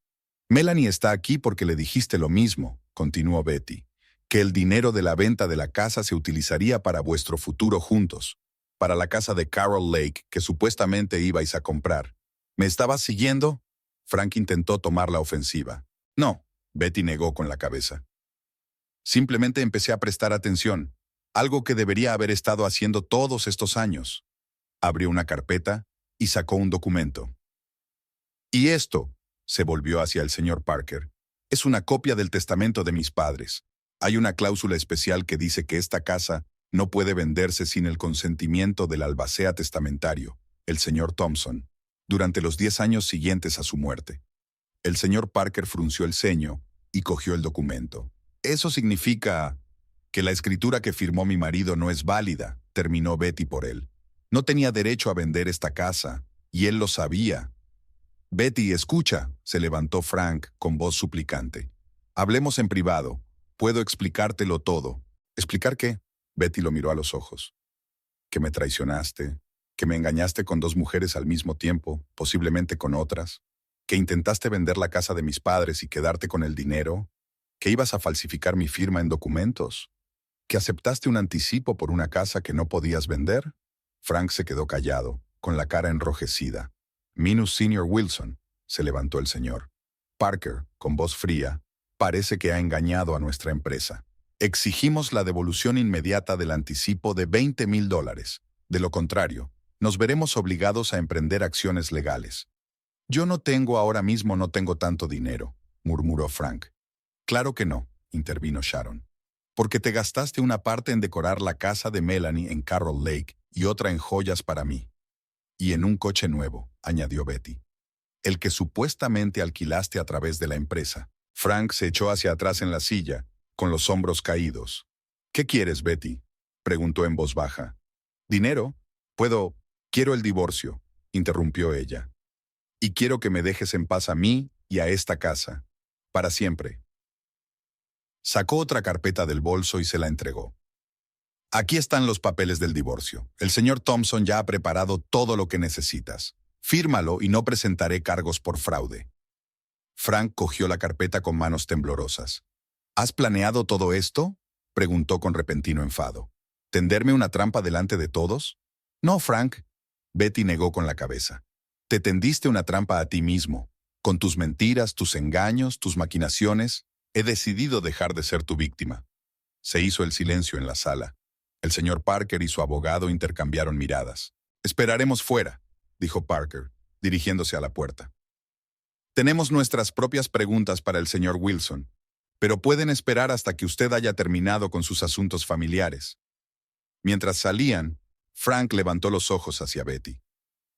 «Melanie está aquí porque le dijiste lo mismo», continuó Betty, «que el dinero de la venta de la casa se utilizaría para vuestro futuro juntos, para la casa de Carol Lake que supuestamente ibais a comprar. ¿Me estabas siguiendo?» Frank intentó tomar la ofensiva. «No», Betty negó con la cabeza. «Simplemente empecé a prestar atención, algo que debería haber estado haciendo todos estos años». Abrió una carpeta y sacó un documento. «Y esto», se volvió hacia el señor Parker, «es una copia del testamento de mis padres. Hay una cláusula especial que dice que esta casa no puede venderse sin el consentimiento del albacea testamentario, el señor Thompson, durante los 10 años siguientes a su muerte». El señor Parker frunció el ceño y cogió el documento. «Eso significa que la escritura que firmó mi marido no es válida», terminó Betty por él. «No tenía derecho a vender esta casa, y él lo sabía». «Betty, escucha», se levantó Frank con voz suplicante. «Hablemos en privado. Puedo explicártelo todo». «¿Explicar qué?». Betty lo miró a los ojos. «Que me traicionaste, que me engañaste con 2 mujeres al mismo tiempo, posiblemente con otras. ¿Que intentaste vender la casa de mis padres y quedarte con el dinero? ¿Que ibas a falsificar mi firma en documentos? ¿Que aceptaste un anticipo por una casa que no podías vender? Frank se quedó callado, con la cara enrojecida. Minus Senior Wilson, se levantó el señor. Parker, con voz fría, parece que ha engañado a nuestra empresa. Exigimos la devolución inmediata del anticipo de $20,000. De lo contrario, nos veremos obligados a emprender acciones legales. Yo no tengo tanto dinero, murmuró Frank. Claro que no, intervino Sharon. Porque te gastaste una parte en decorar la casa de Melanie en Carroll Lake y otra en joyas para mí. Y en un coche nuevo, añadió Betty. El que supuestamente alquilaste a través de la empresa. Frank se echó hacia atrás en la silla, con los hombros caídos. ¿Qué quieres, Betty?, preguntó en voz baja. ¿Dinero? Quiero el divorcio, interrumpió ella. Y quiero que me dejes en paz a mí y a esta casa. Para siempre. Sacó otra carpeta del bolso y se la entregó. Aquí están los papeles del divorcio. El señor Thompson ya ha preparado todo lo que necesitas. Fírmalo y no presentaré cargos por fraude. Frank cogió la carpeta con manos temblorosas. ¿Has planeado todo esto?, preguntó con repentino enfado. ¿Tenderme una trampa delante de todos? No, Frank. Betty negó con la cabeza. Te tendiste una trampa a ti mismo. Con tus mentiras, tus engaños, tus maquinaciones, he decidido dejar de ser tu víctima. Se hizo el silencio en la sala. El señor Parker y su abogado intercambiaron miradas. Esperaremos fuera, dijo Parker, dirigiéndose a la puerta. Tenemos nuestras propias preguntas para el señor Wilson, pero pueden esperar hasta que usted haya terminado con sus asuntos familiares. Mientras salían, Frank levantó los ojos hacia Betty.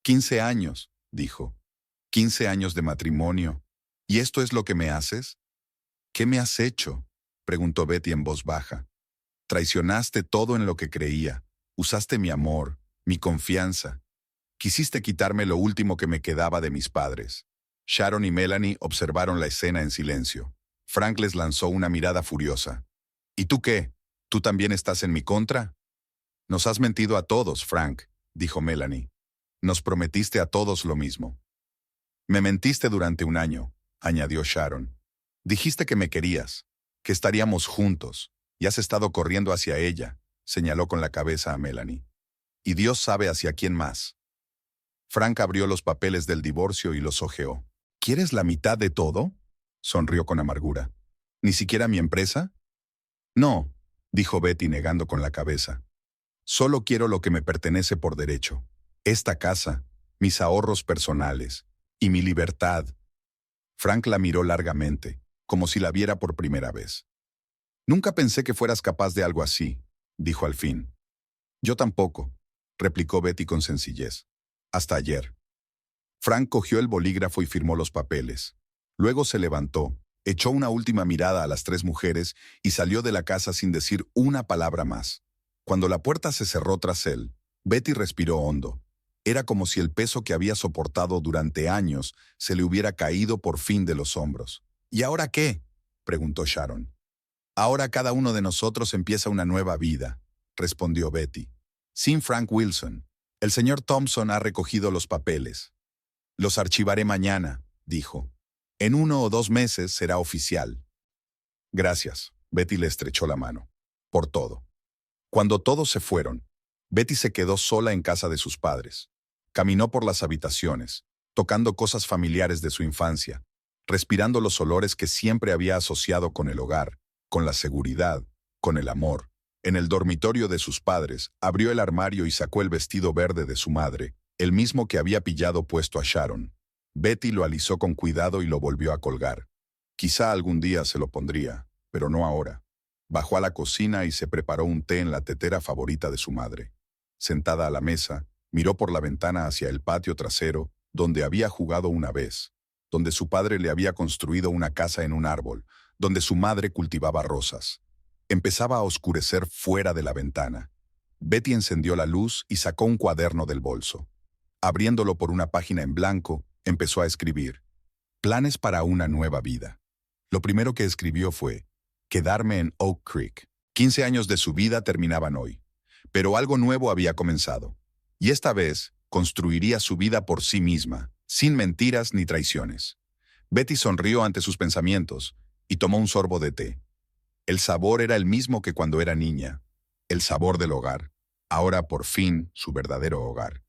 15 años, dijo. 15 años de matrimonio. ¿Y esto es lo que me haces? ¿Qué me has hecho?, preguntó Betty en voz baja. Traicionaste todo en lo que creía. Usaste mi amor, mi confianza. Quisiste quitarme lo último que me quedaba de mis padres. Sharon y Melanie observaron la escena en silencio. Frank les lanzó una mirada furiosa. ¿Y tú qué? ¿Tú también estás en mi contra? Nos has mentido a todos, Frank, dijo Melanie. Nos prometiste a todos lo mismo. Me mentiste durante un año, añadió Sharon. Dijiste que me querías, que estaríamos juntos, y has estado corriendo hacia ella, señaló con la cabeza a Melanie. Y Dios sabe hacia quién más. Frank abrió los papeles del divorcio y los hojeó. ¿Quieres la mitad de todo?, sonrió con amargura. ¿Ni siquiera mi empresa? No, dijo Betty negando con la cabeza. Solo quiero lo que me pertenece por derecho. Esta casa, mis ahorros personales y mi libertad. Frank la miró largamente, como si la viera por primera vez. Nunca pensé que fueras capaz de algo así, dijo al fin. Yo tampoco, replicó Betty con sencillez. Hasta ayer. Frank cogió el bolígrafo y firmó los papeles. Luego se levantó, echó una última mirada a las tres mujeres y salió de la casa sin decir una palabra más. Cuando la puerta se cerró tras él, Betty respiró hondo. Era como si el peso que había soportado durante años se le hubiera caído por fin de los hombros. ¿Y ahora qué?, preguntó Sharon. Ahora cada uno de nosotros empieza una nueva vida, respondió Betty. Sin Frank Wilson. El señor Thompson ha recogido los papeles. Los archivaré mañana, dijo. En 1 o 2 meses será oficial. Gracias, Betty le estrechó la mano. Por todo. Cuando todos se fueron, Betty se quedó sola en casa de sus padres. Caminó por las habitaciones, tocando cosas familiares de su infancia, respirando los olores que siempre había asociado con el hogar, con la seguridad, con el amor. En el dormitorio de sus padres, abrió el armario y sacó el vestido verde de su madre, el mismo que había pillado puesto a Sharon. Betty lo alisó con cuidado y lo volvió a colgar. Quizá algún día se lo pondría, pero no ahora. Bajó a la cocina y se preparó un té en la tetera favorita de su madre. Sentada a la mesa, miró por la ventana hacia el patio trasero, donde había jugado una vez, donde su padre le había construido una casa en un árbol, donde su madre cultivaba rosas. Empezaba a oscurecer fuera de la ventana. Betty encendió la luz y sacó un cuaderno del bolso. Abriéndolo por una página en blanco, empezó a escribir. Planes para una nueva vida. Lo primero que escribió fue, quedarme en Oak Creek. 15 años de su vida terminaban hoy. Pero algo nuevo había comenzado. Y esta vez, construiría su vida por sí misma, sin mentiras ni traiciones. Betty sonrió ante sus pensamientos y tomó un sorbo de té. El sabor era el mismo que cuando era niña, el sabor del hogar, ahora por fin su verdadero hogar.